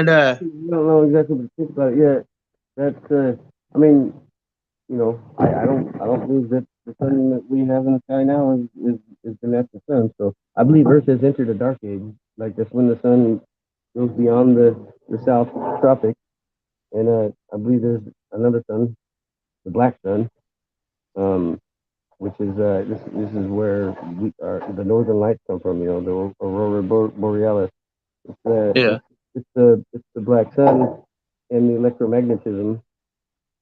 I don't know exactly what to think about it yet. That's I mean, you know, I don't believe that the sun that we have in the sky now is the natural sun. So I believe Earth has entered a dark age. Like that's when the sun goes beyond the South Tropic, and I believe there's another sun, the black sun, which is this is where the northern lights come from. You know, the aurora borealis. It's the black sun and the electromagnetism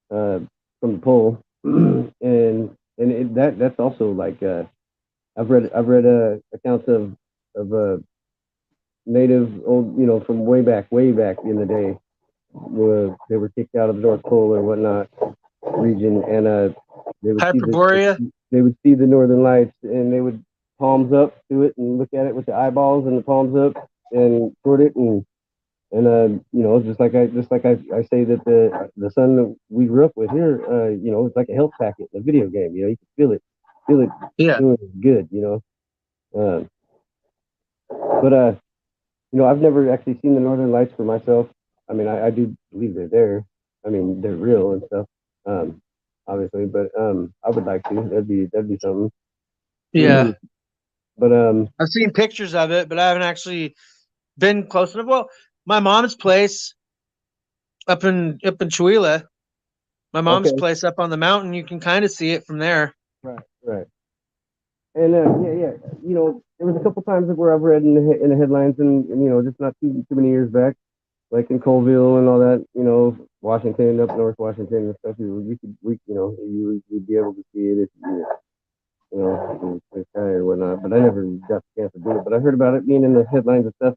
from the pole, and that's also like I've read accounts of native old, you know, from way back in the day, where they were kicked out of the North Pole or whatnot region, and they would see the northern lights, and they would palms up to it and look at it with the eyeballs and the palms up and toward it, and you know, just like I say that the sun that we grew up with here, you know, it's like a health packet in a video game. You know, you can feel it doing good. You know, but you know, I've never actually seen the northern lights for myself. I mean, I do believe they're there. I mean, they're real and stuff, obviously. But I would like to. That'd be something. Yeah. But I've seen pictures of it, but I haven't actually been close enough. Well, my mom's place up in Chihuahua, my mom's place up on the mountain, you can kind of see it from there. Right. And yeah. You know, there was a couple times where I've read in the headlines, and you know, just not too many years back, like in Colville and all that, you know, Washington, up North Washington and stuff. You'd be able to see it if you know, in sky or whatnot. But I never got the chance to do it. But I heard about it being in the headlines and stuff.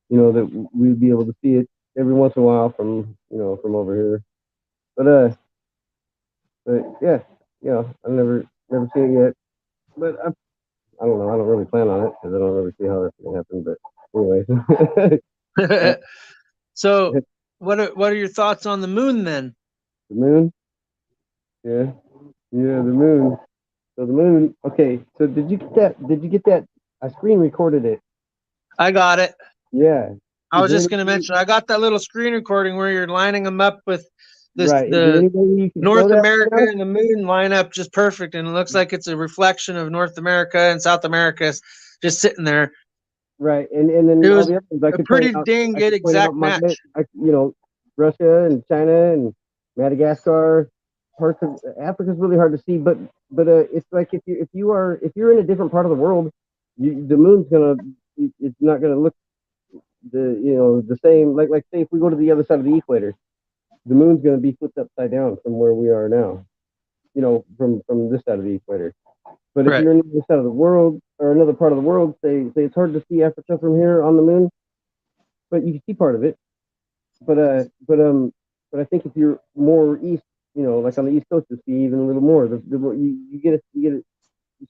You know, that we'd be able to see it every once in a while from, you know, from over here. But yeah, you know, I've never seen it yet. But I don't know. I don't really plan on it because I don't really see how that's gonna happen. But anyway, So, what are your thoughts on the moon then? the moon, yeah, yeah, the moon. So the moon. Okay. So did you get that? Did you get that? I screen recorded it. I got it. Yeah. I was just going to mention, I got that little screen recording where you're lining them up with Right. Is there the anybody you can show North that America right and the moon line up just perfect. And it looks like it's a reflection of North America and South America just sitting there. right. And It then all was the other ones I a could point pretty out. dang I good could point out exact match. you know, Russia and China and Madagascar. Parts of Africa's really hard to see, but it's like if you're in a different part of the world, the moon's gonna it's not gonna look the same. Like say if we go to the other side of the equator, the moon's gonna be flipped upside down from where we are now. You know, from this side of the equator. But if Right. you're in the other side of the world or another part of the world, say it's hard to see Africa from here on the moon, but you can see part of it. But I think if you're more east, you know, like on the east coast, you see even a little more. You get it, you get it.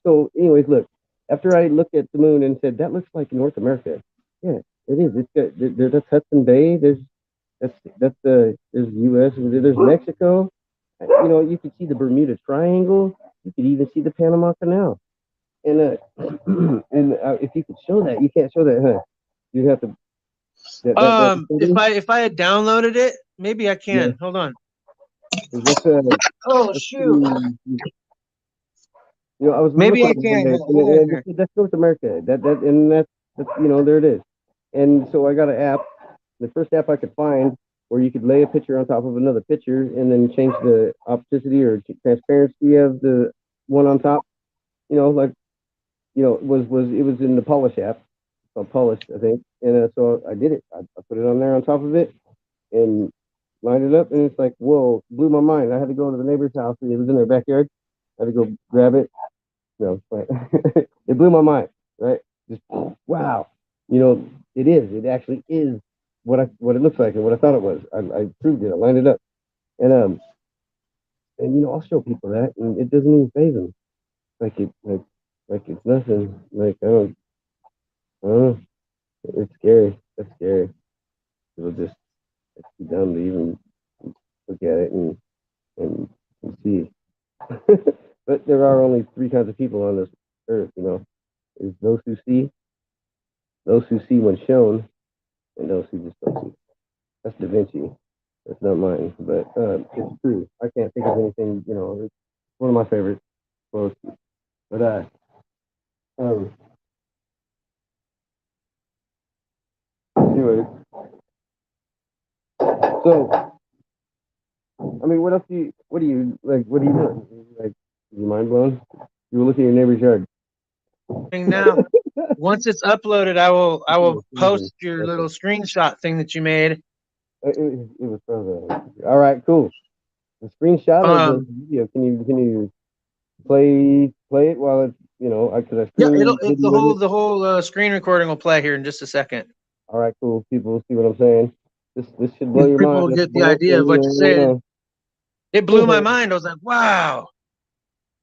So, anyways, look. After I looked at the moon and said that looks like North America, yeah, it is. It's got that's Hudson Bay. There's U.S. There's Mexico. You know, you could see the Bermuda Triangle. You could even see the Panama Canal. And if you could show that, you can't show that, huh? You have to. If I had downloaded it, maybe I can. Yeah. Hold on. That's Oh shoot. you know, I was Maybe looking I at it can. today, Hold on here. that's North America. That's you know, there it is. And so I got an app, the first app I could find, where you could lay a picture on top of another picture and then change the opacity or transparency of the one on top. You know, like you know, it was in the Polish app, called Polish, I think. And so I did it. I put it on there on top of it and lined it up, and it's like, whoa, blew my mind. I had to go to the neighbor's house. It was in their backyard. I had to go grab it. No, it blew my mind, right? Just wow, you know, it is. It actually is what it looks like and what I thought it was. I proved it. I lined it up, and you know, I'll show people that, and it doesn't even phase them. Like it's nothing. Like I don't know. It's scary. That's scary. It'll just it's too dumb to even look at it and see. But there are only three kinds of people on this earth, you know. There's those who see when shown, and those who just don't see. That's Da Vinci. That's not mine, but it's true. I can't think of anything, you know. It's one of my favorite quotes. But anyway, so I mean, what do you like? What do you do? Like, you mind blown? You were looking at your neighbor's yard. Now, once it's uploaded, I will post your little screenshot thing that you made. It was from the. All right, cool. The screenshot or the video? Can you play it while it's you know because I Yeah, screen it's the whole screen recording will play here in just a second. All right, cool. People see what I'm saying. This should blow your People mind. will get the idea of what you're saying. It blew my mind. I was like, wow.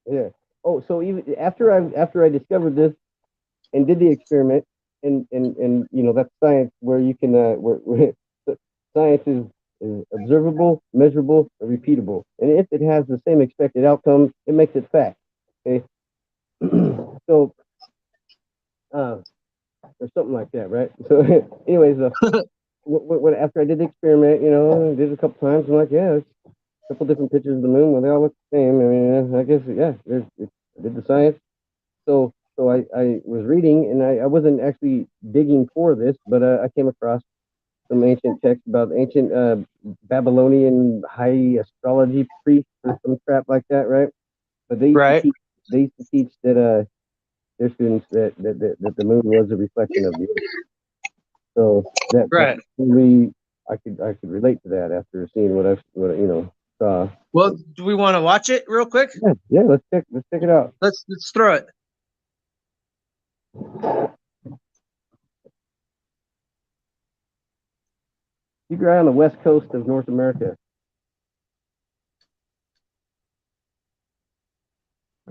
Yeah. Oh, so even after I discovered this and did the experiment and you know that's science where you can where science is observable, measurable, and repeatable. And if it has the same expected outcome, it makes it fact. Okay. So or something like that, right? So anyways, after I did the experiment, you know, I did it a couple times. I'm like, yeah, it's a couple different pictures of the moon. Well, they all look the same. I mean, I guess, yeah, I did the science. So I was reading, and I wasn't actually digging for this, but I came across some ancient texts about ancient Babylonian high astrology priests or some crap like that, right? But they used to teach that their students that the moon was a reflection of the earth. So that Right. really I could relate to that after seeing what saw. Well, do we want to watch it real quick? Yeah, let's check it out. Let's throw it. Keep your eye on the west coast of North America.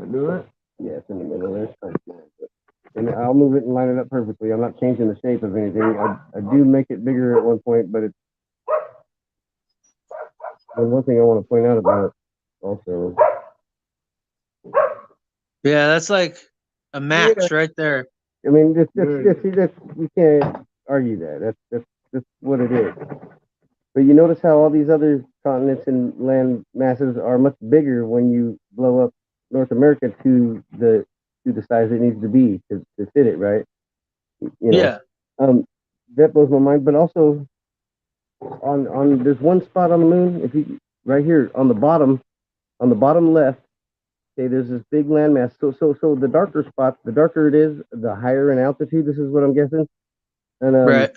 I do it. Yeah, it's in the middle there. And I'll move it and line it up perfectly. I'm not changing the shape of anything. I do make it bigger at one point, but it's. And one thing I want to point out about it also. Yeah, that's like a match right there. I mean, you can't argue that. That's what it is. But you notice how all these other continents and land masses are much bigger when you blow up North America to the size it needs to be to fit it, right? Yeah. That blows my mind. But also on there's one spot on the moon, if you right here on the bottom left. Okay, there's this big landmass. So the darker spots, the darker it is, the higher in altitude. This is what I'm guessing. And right.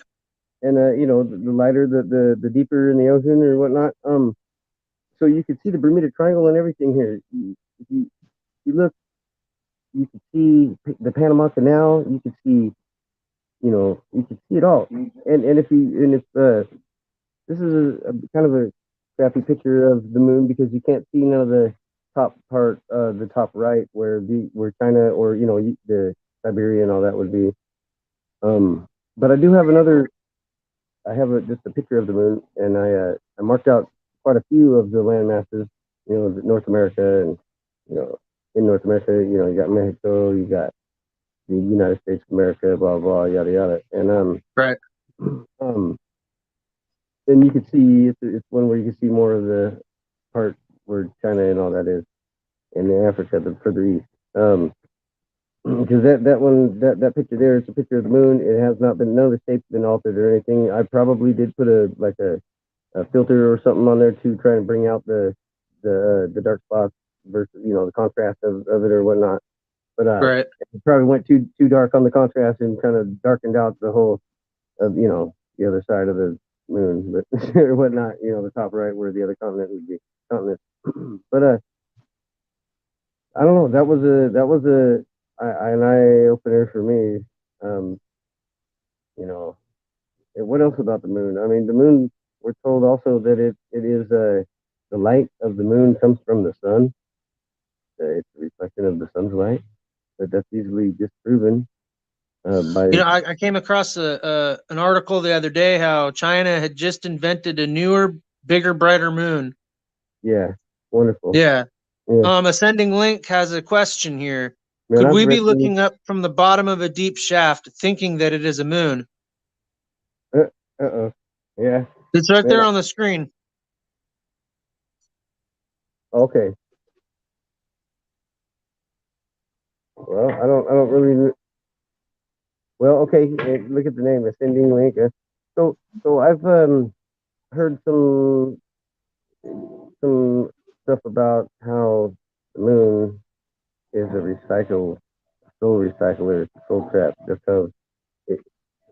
And the lighter, the deeper in the ocean or whatnot. So you can see the Bermuda Triangle and everything here. If you look, you can see the Panama Canal. You can see, you can see it all. And if this is a kind of a crappy picture of the moon because you can't see none of the top part, the top right where China or the Siberia and all that would be. But I do have another. I have just a picture of the moon, and I marked out quite a few of the land masses. North America, and in North America, you got Mexico, you got the United States of America, blah blah, yada yada, and right. Then you can see it's one where you can see more of the part where China and all that is, and then Africa, the further east. Because that picture there, it's a picture of the moon. It has not been, none of the shape's been altered or anything. I probably did put a filter or something on there to try and bring out the dark spots versus the contrast of it or whatnot. But right. it probably went too dark on the contrast and kind of darkened out the whole of the other side of the moon, but or whatnot. The top right where the other continent would be continent. But I don't know. That was an eye opener for me. And what else about the moon? I mean, the moon. We're told also that it is the light of the moon comes from the sun. It's a reflection of the sun's light, but that's easily disproven by. I came across an article the other day how China had just invented a newer, bigger, brighter moon. Yeah, wonderful. Yeah. Ascending Link has a question here. Man, could we be looking up from the bottom of a deep shaft thinking that it is a moon? Yeah. It's right there on the screen. Okay. Well, I don't really. Well, okay. Look at the name, Ascending Link. So I've heard some stuff about how the moon is a soul recycler, soul trap. Just how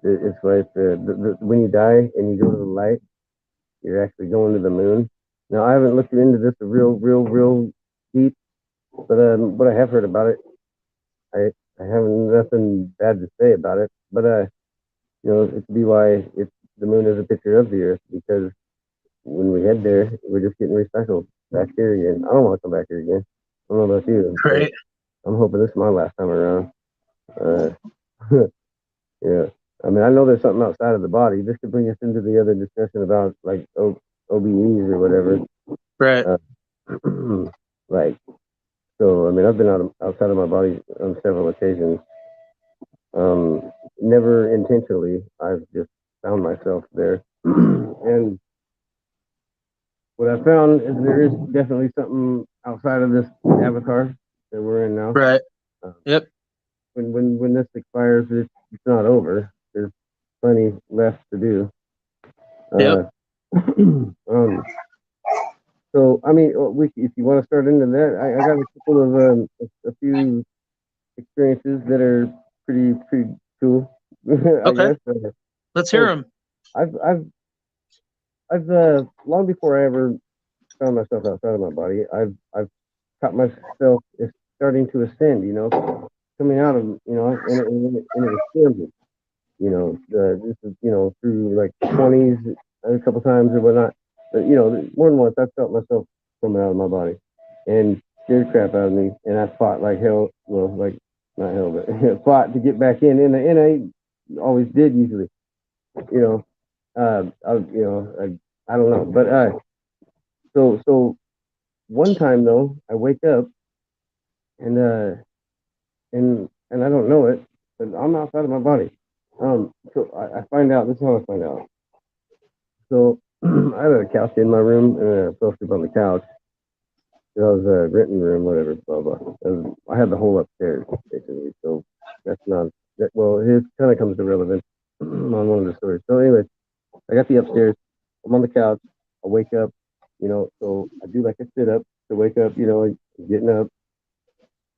it's like when you die and you go to the light, you're actually going to the moon. Now, I haven't looked into this real deep, but what I have heard about it, I have nothing bad to say about it. But it could be why the moon is a picture of the Earth, because when we head there, we're just getting recycled back here again. I don't want to come back here again. I don't know about you. Right. I'm hoping this is my last time around. Yeah. I mean, I know there's something outside of the body. This could bring us into the other discussion about like O.B.Es or whatever. Right. Like, so I mean, I've been outside of my body on several occasions. Never intentionally. I've just found myself there. And what I found is there is definitely something outside of this avatar that we're in now. Right. Yep. When this expires, it's not over. There's plenty left to do. Yep. So I mean, if you want to start into that, I got a couple of a few experiences that are pretty cool. Okay. Let's hear them. I've I've long before I ever found myself outside of my body, I've caught myself starting to ascend, you know, coming out of, you know, and it was scary. You know, this is, you know, through like 20s a couple times or whatnot. But, you know, more than once I felt myself coming out of my body and scared crap out of me. And I fought like hell, well, like not hell, but fought to get back in. And I always did usually, you know. I don't know. But so one time though, I wake up and and I don't know it, but I'm outside of my body. So I find out. This is how I find out. So I had a couch in my room, and I fell asleep on the couch. It was a renting room, whatever, blah blah. And I had the whole upstairs basically. So that's not that. Well, it kind of comes to relevance on one of the stories. So anyway, I got the upstairs. I'm on the couch. I wake up. You know, so I do like a sit up to wake up. You know, getting up,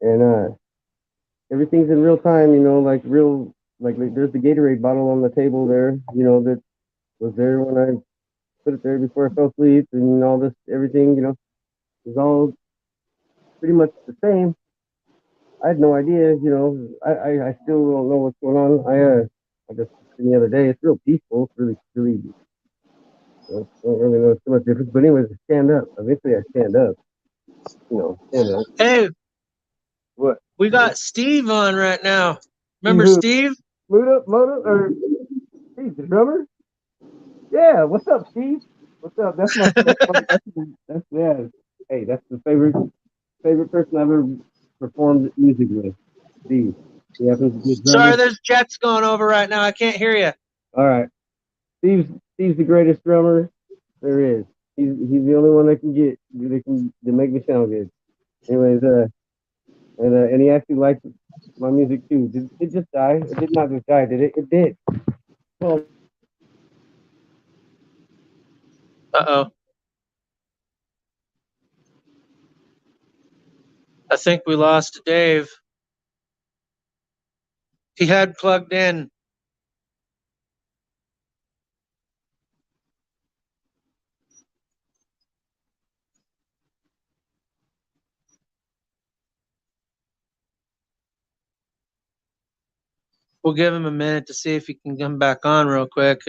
and everything's in real time. You know, like real. Like there's the Gatorade bottle on the table there. You know that was there when I put it there before I fell asleep, and all this, everything, you know, was all pretty much the same. I had no idea, you know, I still don't know what's going on. I just the other day, it's real peaceful. It's really, you know, don't really know too much difference. But anyways, I stand up. Eventually, I stand up. You know, stand up. Hey, What? we got Steve on right now. Steve Remember who? Steve? Moda, or Steve, the drummer? Yeah. What's up, Steve? What's up? That's yeah. Hey, that's the favorite person I've ever performed music with. Steve. He happens to be a Sorry, drummer. there's jets going over right now. I can't hear you. All right. Steve's the greatest drummer there is. He's the only one that can get that make me sound good. Anyways, and he actually likes my music too. Did it just die? It did not just die, did it? It did. Well, Uh-oh. I think we lost Dave. He had plugged in. We'll give him a minute to see if he can come back on real quick.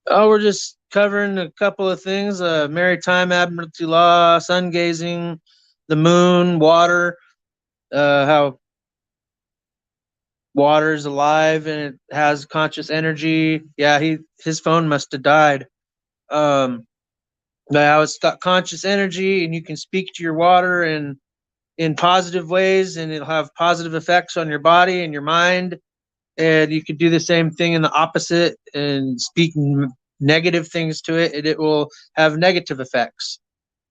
We're just covering a couple of things: maritime, admiralty law, sun gazing, the moon, water, how water is alive and it has conscious energy. Yeah, his phone must have died. Now it's got conscious energy, and you can speak to your water and in positive ways, and it'll have positive effects on your body and your mind. And you could do the same thing in the opposite and speak negative things to it, and it will have negative effects.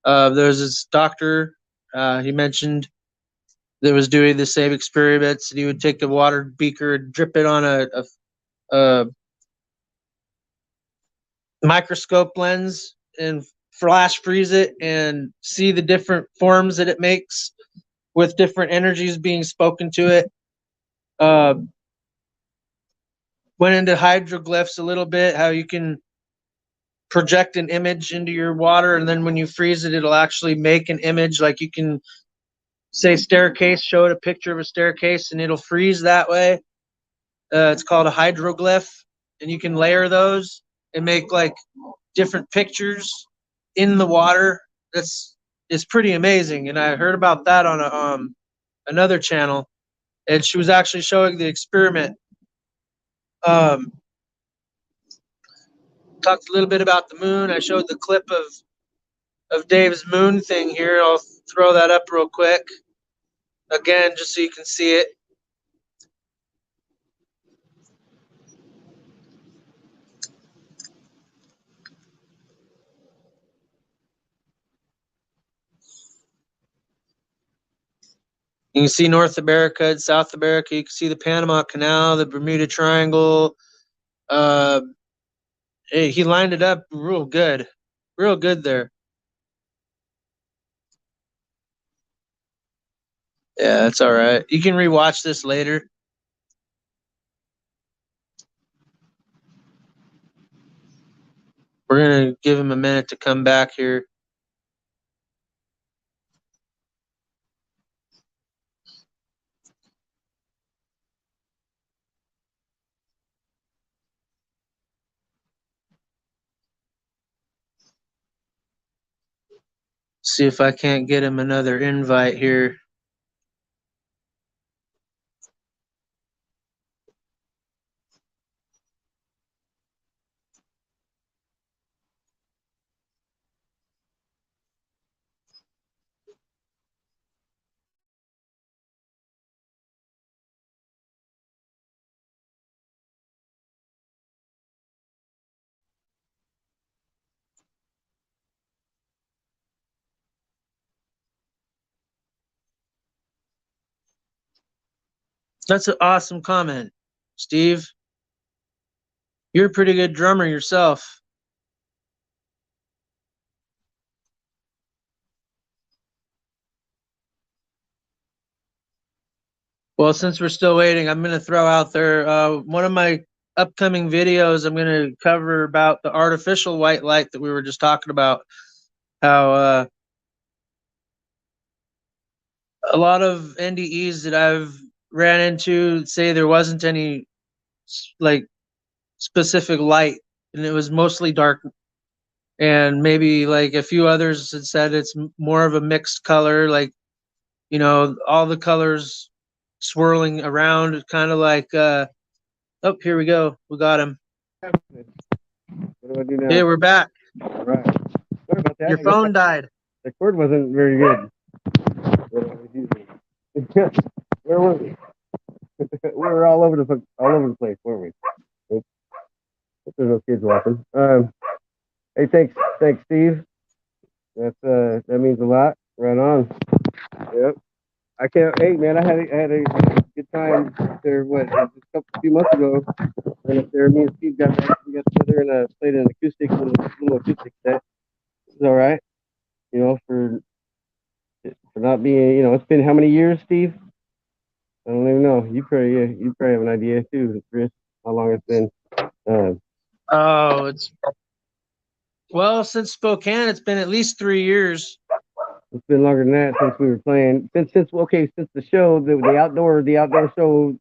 There's this doctor, he mentioned, that was doing the same experiments, and he would take a water beaker and drip it on a microscope lens and flash freeze it and see the different forms that it makes with different energies being spoken to it. Uh, Went into hydroglyphs a little bit, how you can project an image into your water, and then when you freeze it, it'll actually make an image. Like you can say staircase, show it a picture of a staircase, and it'll freeze that way. It's called a hydroglyph, and you can layer those and make like different pictures in the water. That's It's pretty amazing. And I heard about that on another channel, and she was actually showing the experiment. Um, Talked a little bit about the moon. I showed the clip of Dave's moon thing here. I'll throw that up real quick again, just so you can see it. You can see North America and South America. You can see the Panama Canal, the Bermuda Triangle. Uh, he lined it up real good there. Yeah, that's all right. You can rewatch this later. We're gonna give him a minute to come back here. See if I can't get him another invite here. That's an awesome comment, Steve. You're a pretty good drummer yourself. Well, since we're still waiting, I'm going to throw out there one of my upcoming videos. I'm going to cover about the artificial white light that we were just talking about. How a lot of NDEs that I've ran into say there wasn't any like specific light, and it was mostly dark. And maybe like a few others had said it's more of a mixed color, like all the colors swirling around, kind of like oh, here we go, we got him. What do I do now? Yeah, we're back. All right. Sorry about that. Your phone died. The cord wasn't very good. Where were we? We were all over the place, weren't we? Oops. There's no kids watching. Hey, thanks, Steve. That means a lot. Right on. Yep. I can't. Hey, man, I had a good time there. Just a few months ago, and up there, me and Steve got together and played an little acoustic set. It was all right, for not being, it's been how many years, Steve? I don't even know. You probably have an idea too, Chris, how long it's been. Oh, well, since Spokane, it's been at least 3 years. It's been longer than that since we were playing. Since the show, the outdoor show.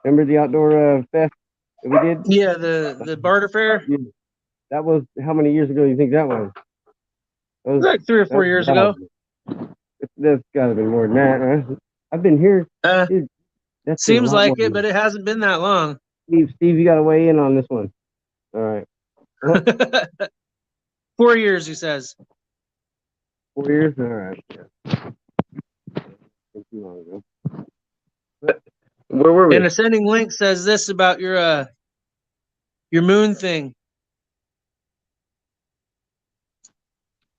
Remember the outdoor fest that we did? Yeah, the barter fair. Yeah. That was how many years ago? You think that was? It was like 3 or 4 years ago. That's got to be more than that. Huh? I've been here. Dude, that seems like it, but it hasn't been that long. Steve, you got to weigh in on this one. All right. 4 years, he says. 4 years? All right. Yeah. Too long ago. But where were we? And Ascending Link says this about your moon thing.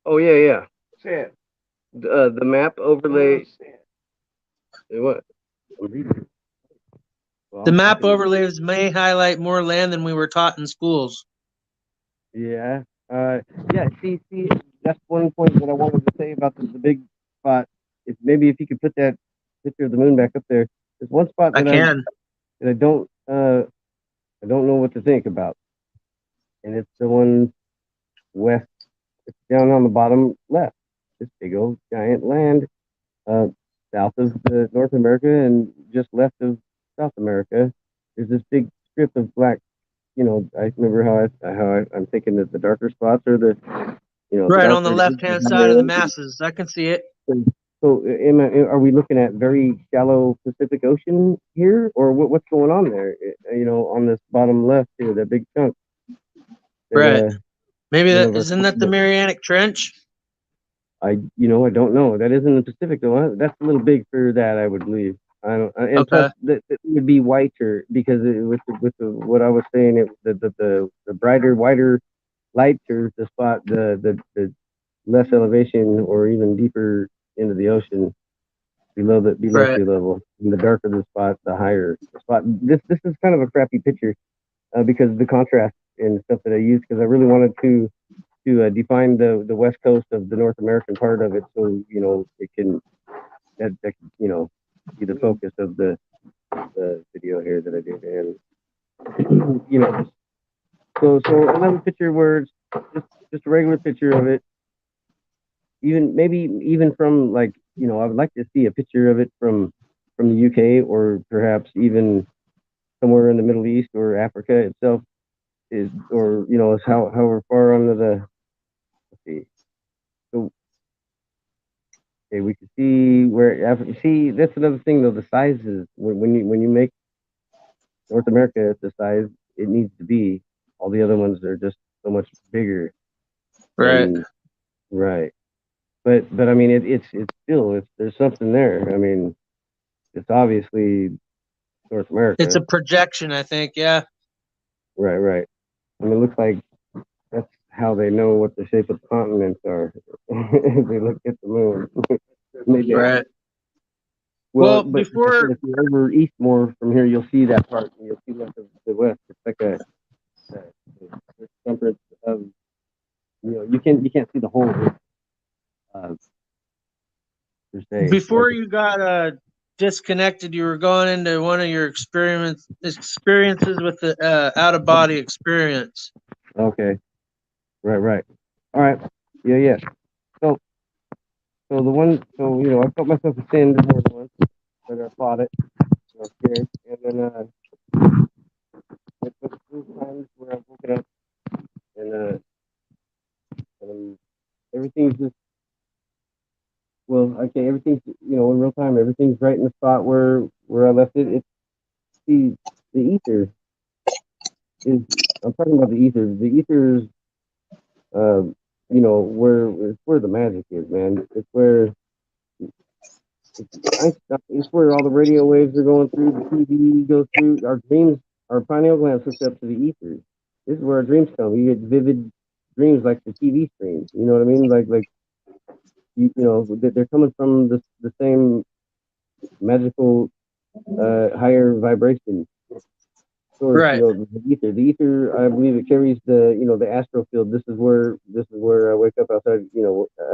Oh yeah. The map overlay. What? Well, the map overlays may highlight more land than we were taught in schools. Yeah. Yeah. See, that's one point that I wanted to say about the big spot. If you could put that picture of the moon back up there. There's one spot that I don't know what to think about, and it's the one west. It's down on the bottom left. This big old giant land, south of North America and just left of South America. There's this big strip of black. I remember how I'm thinking that the darker spots are the, right on the left-hand side of the masses. I can see it. So, are we looking at very shallow Pacific Ocean here, or what's going on there? On this bottom left here, that big chunk. Right. Maybe isn't that the Marianic Trench? I don't know. That isn't the Pacific though. That's a little big for that, I would believe. I don't. And plus, it would be whiter because what I was saying, the brighter, whiter lights are the spot, the less elevation or even deeper into the ocean below sea level. And the darker the spot, the higher the spot. This is kind of a crappy picture because of the contrast and stuff that I used, because I really wanted to define the west coast of the North American part of it, so it can be the focus of the video here that I did, and you know, so another picture where it's just a regular picture of it. Maybe even from, like, I would like to see a picture of it from the UK, or perhaps even somewhere in the Middle East or Africa itself, or is however far under the. Let's see. So, okay, we can see where. See, that's another thing though. The sizes, when you make North America the size it needs to be, all the other ones are just so much bigger. Right. Right. But I mean, it's still, there's something there. I mean, it's obviously North America. It's a projection, I think. Yeah. Right. I mean, it looks like that's how they know what the shape of the continents are. They look at the moon. Maybe. Right. Well, Well, but before if you're over east more from here, you'll see that part, and you'll see much of the west. It's like a circumference of, you can't see the whole per se. before you got disconnected, you were going into one of your experiences with the out of body experience. Okay. Right. All right. Yeah. So the one, I felt myself ascend more than once, but I fought it. I was scared, and then it took 3 times where I woke it up, and everything's just, okay, everything's, in real time, everything's right in the spot where I left it. It's the ether is. I'm talking about the ether. The ether is, it's where the magic is, man. It's where all the radio waves are going through, the TV goes through, our dreams, our pineal gland hooks up to the ether. This is where our dreams come. You get vivid dreams like the TV screen. You know what I mean? Like they're coming from the same magical higher vibration source. Right. The ether, I believe it carries the astral field. This is where I wake up outside.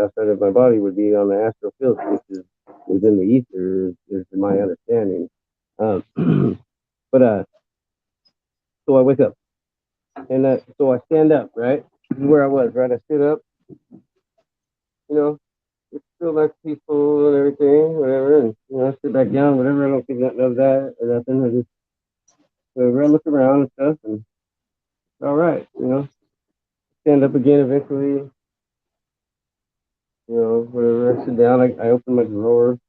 Outside of my body would be on the astral field, which is within the ether, is my understanding. But so I wake up, and so I stand up. Right, this is where I was. Right, I stood up. It's still like peaceful and everything, whatever. And I sit back down, whatever. I don't think nothing of that or nothing. I just look around and stuff, and it's all right. Stand up again eventually. Whatever. I sit down. I open my drawer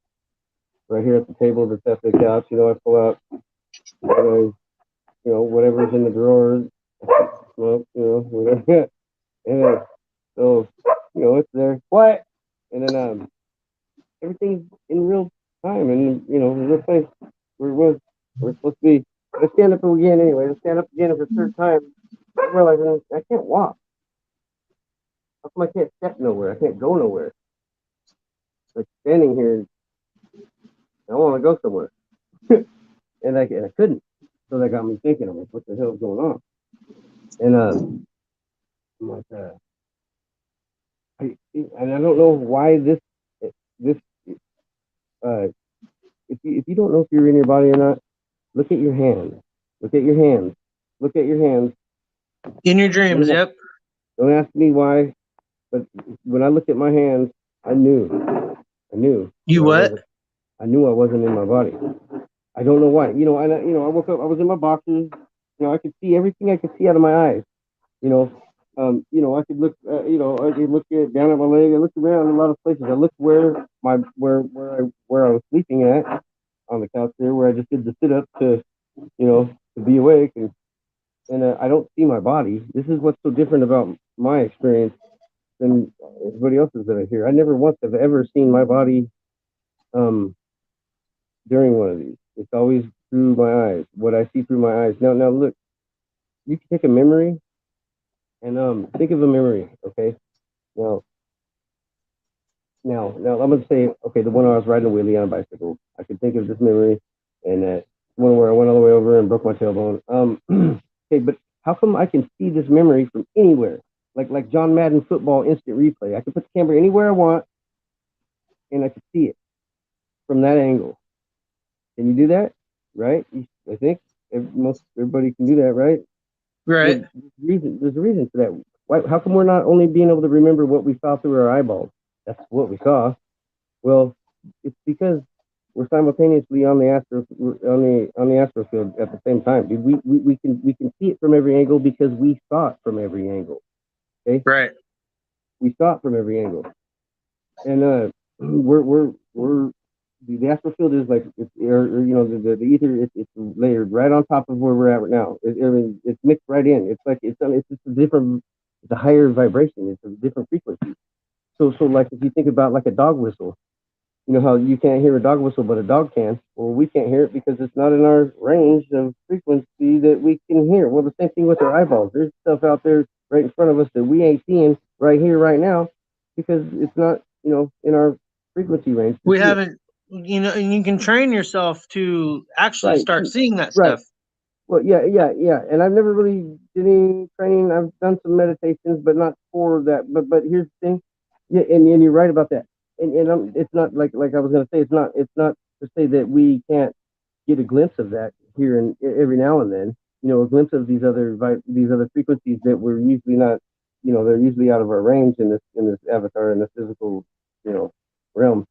right here at the table that's at the couch. I pull out, whatever's in the drawers. Smoke, whatever. And so, it's there. What? And then everything's in real time, and real place where it was, where it's supposed to be. I stand up again anyway. I stand up again for the third time. I realize I can't walk. How come I can't step nowhere? I can't go nowhere. Like standing here, I want to go somewhere, and I couldn't. So that got me thinking. I'm like, what the hell is going on? And I'm like, and I don't know why this. If you don't know if you're in your body or not, look at your hands. Look at your hands. Look at your hands. In your dreams, yep. Don't ask me why, but when I looked at my hands, I knew. You what? I knew I wasn't in my body. I don't know why. I woke up. I was in my boxers. I could see everything I could see out of my eyes. I could look. I could look down at my leg. I looked around in a lot of places. I looked where I was sleeping at on the couch there, where I just did the sit up to be awake, and I don't see my body. This is what's so different about my experience than everybody else's that I hear. I never once have ever seen my body during one of these. It's always through my eyes. What I see through my eyes. Now look, you can take a memory and think of a memory, okay? Now I'm gonna say, okay, the one I was riding a wheelie on a bicycle. I could think of this memory, and that one where I went all the way over and broke my tailbone. Okay, but how come I can see this memory from anywhere? Like John Madden football instant replay. I can put the camera anywhere I want, and I can see it from that angle. Can you do that? Right? I think most everybody can do that, right? Right. Well, there's a reason for that. Why? How come we're not only being able to remember what we saw through our eyeballs? That's what we saw. Well, it's because we're simultaneously on the astrofield at the same time, dude. We can see it from every angle because we saw it from every angle. Okay, Right. we saw it from every angle, and we're the astrofield is like the ether. It's layered right on top of where we're at right now. I mean, it's mixed right in. It's like it's just a different, it's a higher vibration. It's a different frequency. So like if you think about like a dog whistle, you know how you can't hear a dog whistle, but a dog can. Well, we can't hear it because it's not in our range of frequency that we can hear. Well, the same thing with our eyeballs. There's stuff out there right in front of us that we ain't seeing right here, right now, because it's not, in our frequency range to We see it. haven't, and you can train yourself to actually Right, start seeing that right. stuff. Well, yeah. And I've never really did any training. I've done some meditations, but not for that. But here's the thing. Yeah, and you're right about that. And it's not like I was gonna say. It's not to say that we can't get a glimpse of that here and every now and then. A glimpse of these other frequencies that we're usually not. They're usually out of our range in this avatar in this physical, realm.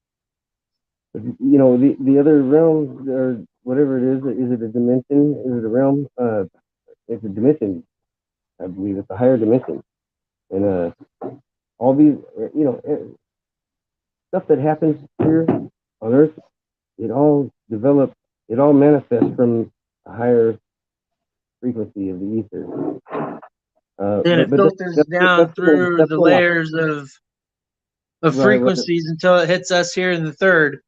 The other realm or whatever it is it a dimension? Is it a realm? It's a dimension. I believe it's a higher dimension. And all these, stuff that happens here on Earth, it all develops, it all manifests from a higher frequency of the ether. And But it but filters down through that's the going off. layers of Right. frequencies until it hits us here in the third.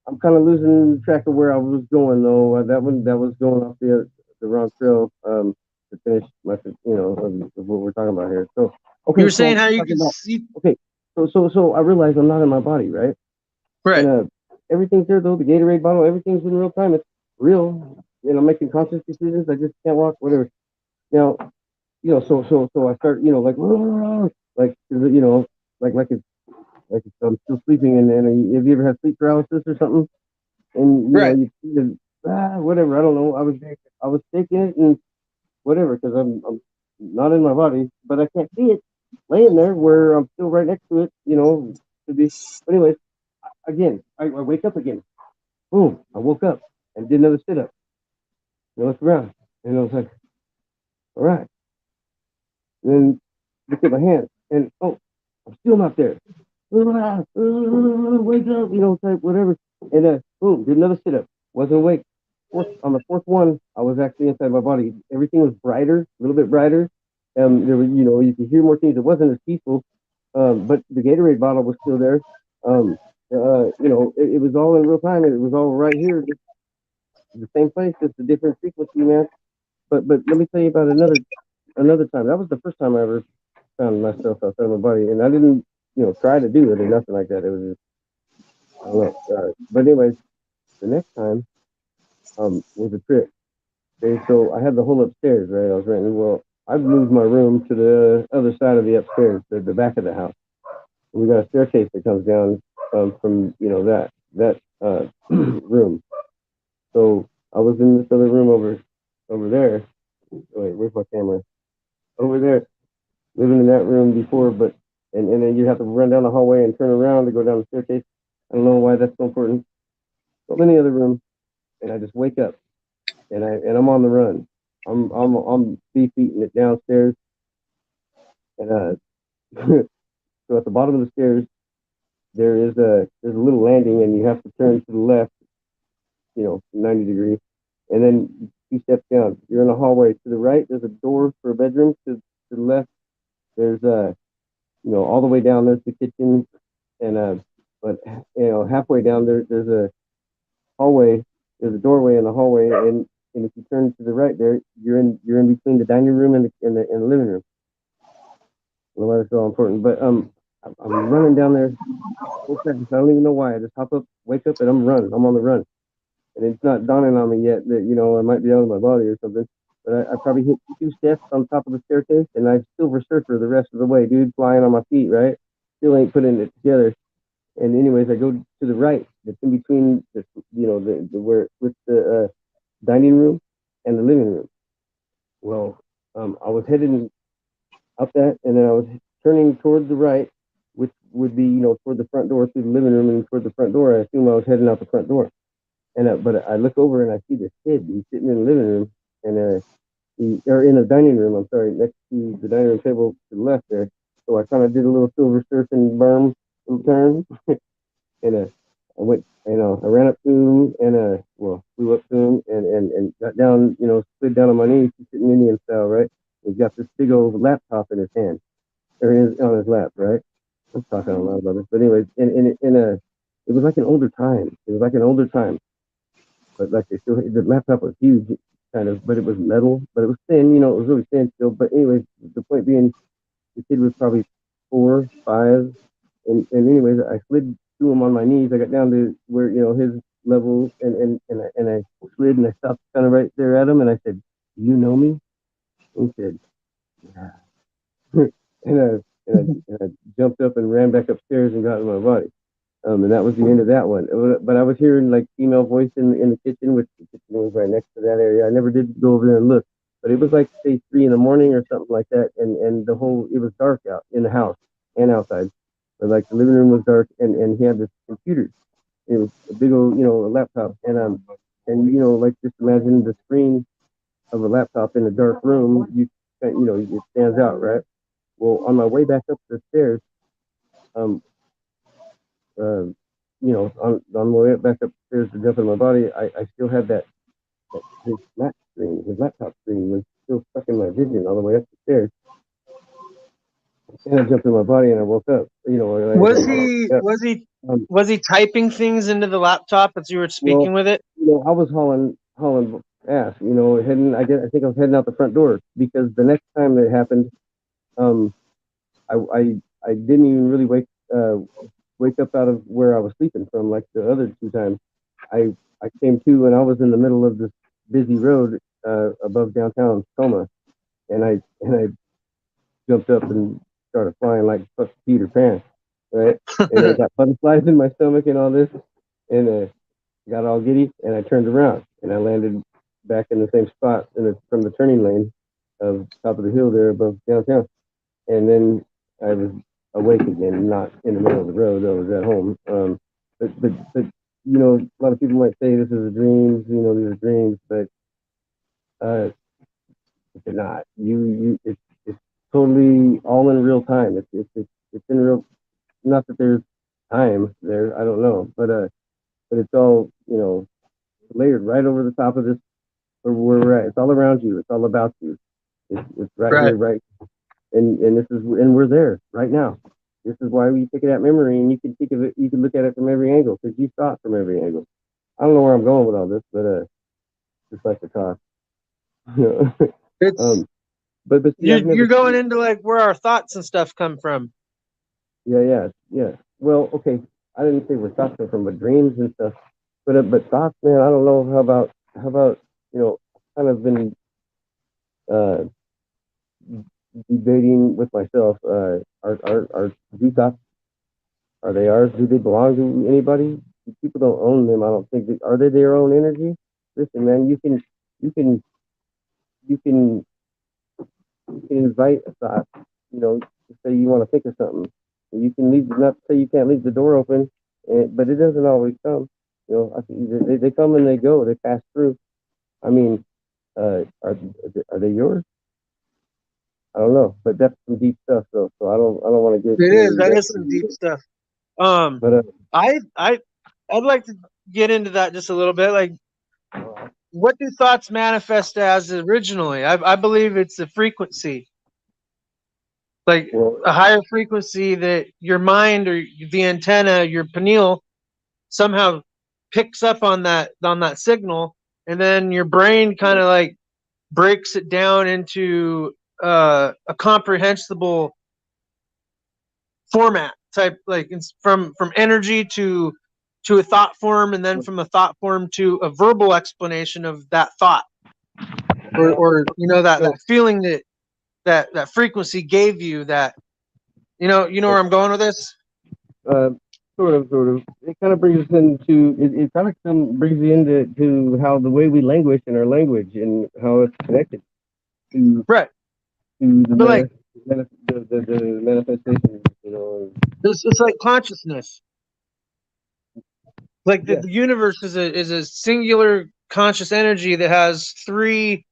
I'm kind of losing track of where I was going though. That was going off the wrong trail. To finish my, of what we're talking about here. So You okay, were so saying I'm how you talking can about see. okay. So I realize I'm not in my body, right? And Right. everything's there though. The Gatorade bottle, everything's in real time. It's real, and I'm making conscious decisions. I just can't walk, whatever. Now, so I start, like, like I'm still sleeping, and have you ever had sleep paralysis or something? And Right. whatever. I don't know. I was taking it and whatever because I'm not in my body, but I can't see it laying there where I'm still right next to it. To be. But anyways, again, I wake up again. Boom! I woke up and did another sit up. I looked around and I was like, all right. And then looked at my hands and I'm still not there. Wake up, type whatever. And boom, did another sit up. Wasn't awake. On the fourth one, I was actually inside my body. Everything was brighter, a little bit brighter. There was, you could hear more things. It wasn't as peaceful, but the Gatorade bottle was still there. It was all in real time. It was all right here, just the same place, just a different frequency, man. But let me tell you about another time. That was the first time I ever found myself outside of my body, and I didn't, try to do it or nothing like that. It was just, I don't know. But anyways, the next time was a trip. Okay, so I had the whole upstairs, right? I was renting. Well, I've moved my room to the other side of the upstairs, the back of the house. And we got a staircase that comes down from that room. So I was in this other room over there. Wait, where's my camera? Over there, living in that room before, but and then you have to run down the hallway and turn around to go down the staircase. I don't know why that's so important. But in the other room, and I just wake up and I'm on the run. I'm beefing it downstairs, and so at the bottom of the stairs there's a little landing, and you have to turn to the left, 90 degrees, and then 2 steps down. You're in a hallway. To the right, there's a door for a bedroom. To the left, there's all the way down there's the kitchen, and but halfway down there's a hallway. There's a doorway in the hallway, and if you turn to the right there, you're in between the dining room and the living room. I don't know why that's so important, but I'm running down there so fast. I don't even know why. I just hop up, wake up, and I'm running. I'm on the run, and it's not dawning on me yet that I might be out of my body or something. But I probably hit 2 steps on top of the staircase, and I silver surfer the rest of the way, dude, flying on my feet, right? Still ain't putting it together. And anyways, I go to the right. It's in between the the where with the dining room and the living room. Well, I was heading up that, and then I was turning toward the right, which would be toward the front door through the living room and toward the front door. I assume I was heading out the front door, and but I look over and I see this kid. He's sitting in the living room, and or in the dining room. I'm sorry, next to the dining room table to the left there. So I kind of did a little silver surfing berm little turn, and I went, I ran up to him and well, flew up to him and got down, slid down on my knees, sitting Indian style, right? He's got this big old laptop in his hand, or on his lap, right? I'm talking a lot about this, but anyways, it was like an older time. It was like an older time, but like the laptop was huge, kind of, but it was metal, but it was thin, it was really thin still. But anyways, the point being, the kid was probably 4, 5, and anyways, I slid through him on my knees. I got down to where his level, and I slid and I stopped kind of right there at him, and I said, "Do you know me?" And he said, "Yeah." And I jumped up and ran back upstairs and got in my body. And that was the end of that one. But I was hearing like female voice in the kitchen, which the kitchen was right next to that area. I never did go over there and look, but it was like say 3 in the morning or something like that, and it was dark out in the house and outside. But like the living room was dark, and he had this computer. It was a big old a laptop, and like just imagine the screen of a laptop in a dark room. It stands out, right? Well, on my way back up the stairs, um, on my way back upstairs to jump in my body, I still had that his laptop screen was still stuck in my vision all the way up the stairs. And I jumped in my body and I woke up. Was he typing things into the laptop as you were speaking with it? I was hauling ass. I think I was heading out the front door because the next time that happened, I didn't even really wake up out of where I was sleeping from like the other 2 times. I came to and I was in the middle of this busy road above downtown Tacoma, and I jumped up and started flying like fuck Peter Pan, right? And I got butterflies in my stomach and all this, and got all giddy, and I turned around and I landed back in the same spot from the turning lane of top of the hill there above downtown, and then I was awake again, not in the middle of the road. I was at home. But a lot of people might say this is a dream. These are dreams, but they're not. It's totally all in real time. It's in real. Not that there's time there. I don't know, but it's all layered right over the top of this where we're at. It's all around you. It's all about you. It's right here, right. And this is, and we're there right now. This is why we pick it at memory, and you can think of it. You can look at it from every angle because you saw it from every angle. I don't know where I'm going with all this, but just like to talk. It's but you're going into like where our thoughts and stuff come from. Yeah. Well, okay. I didn't say where thoughts come from, but dreams and stuff. But thoughts, man. I don't know. How about kind of been debating with myself. Are these thoughts, are they ours? Do they belong to anybody? People don't own them. I don't think. Are they their own energy? Listen, man. You can invite a thought. Say you want to think of something. You can leave. Not to say you can't leave the door open, but it doesn't always come. They come and they go. They pass through. I mean, are they yours? I don't know, but that's some deep stuff, though. So I don't want to get. That is some deep stuff. But I'd like to get into that just a little bit. Like, what do thoughts manifest as originally? I believe it's a frequency, like a higher frequency that your mind or the antenna, your pineal, somehow picks up on that signal, and then your brain kind of like breaks it down into a comprehensible format type, like it's from energy to a thought form, and then from a thought form to a verbal explanation of that thought, or that feeling that frequency gave you. That you know where I'm going with this. Sort of. It kind of brings us into it. Kind of brings you into to how the way we languish in our language and how it's connected to right. to the But like, the manifestation. You know. it's like consciousness. Like Yeah. the universe is a singular conscious energy that has three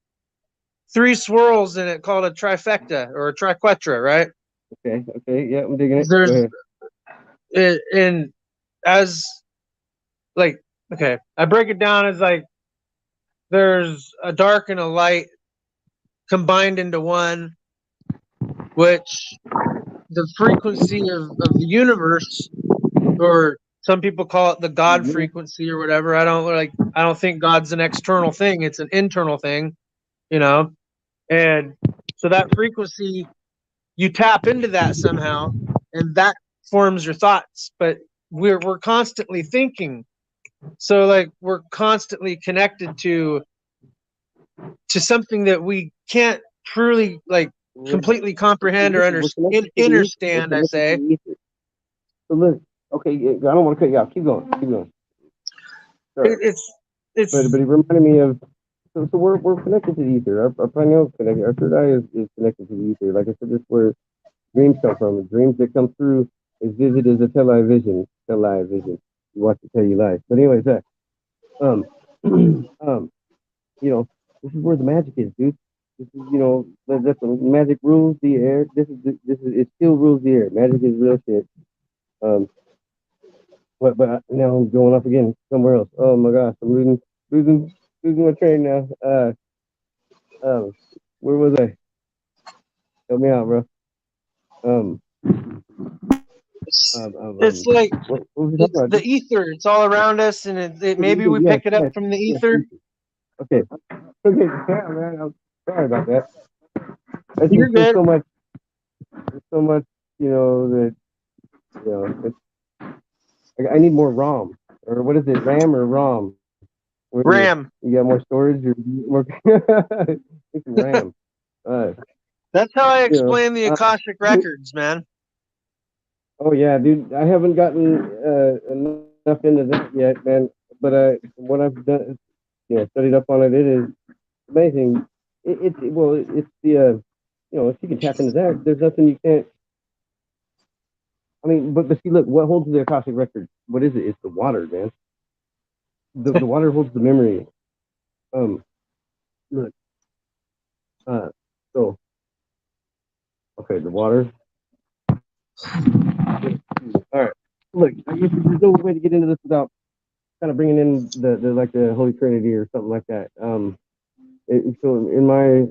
swirls in it called a trifecta or a triquetra, right? Okay. Okay. Yeah, I'm digging it. Go There's ahead. and as like okay, I break it down as like there's a dark and a light combined into one, which the frequency of the universe, or some people call it the God frequency or whatever. I don't think God's an external thing, it's an internal thing, you know. And so that frequency, you tap into that somehow, and that forms your thoughts. But we're constantly thinking. So like we're constantly connected to something that we can't truly like completely comprehend or We're connected to the ether. We're understand, I connected to say. the ether. So look, okay, I don't want to cut you off. Keep going. Keep going. Sorry. It's But it reminded me of so we're connected to the ether. Our pineal connected. Our third eye is connected to the ether. Like I said, this is where dreams come from. Dreams that come through is vivid as a tell-eye vision. Tell-eye vision. You watch it tell you lies. But anyways, that you know, this is where the magic is, dude. This is, you know, that's the magic rules the air. This is it still rules the air. Magic is real shit. Um, but now I'm going off again somewhere else. Oh my gosh, I'm losing my train now. Where was I? Help me out, bro. Um, it's like what was we talking it's about? the ether. It's all around us, and maybe we Yes, pick it up yes, from the yes. ether. Okay, okay, yeah, man. I'm sorry about that. It's You're just good. there's so much, you know, that you know. I need more ROM, or what is it, RAM or ROM? What is it? Ram. You got more storage or more? It's RAM. Uh, That's how I you know. explain the Akashic records, man. Oh yeah, dude. I haven't gotten enough into that yet, man. But what I've done, studied up on it. It is amazing. It's the if you can tap into that, there's nothing you can't. I mean, but see, look, what holds the Akashic record? What is it? It's the water, man. The water holds the memory. Um, look, so okay, the water. All right, look, there's no way to get into this without kind of bringing in the like the Holy Trinity or something like that. So in my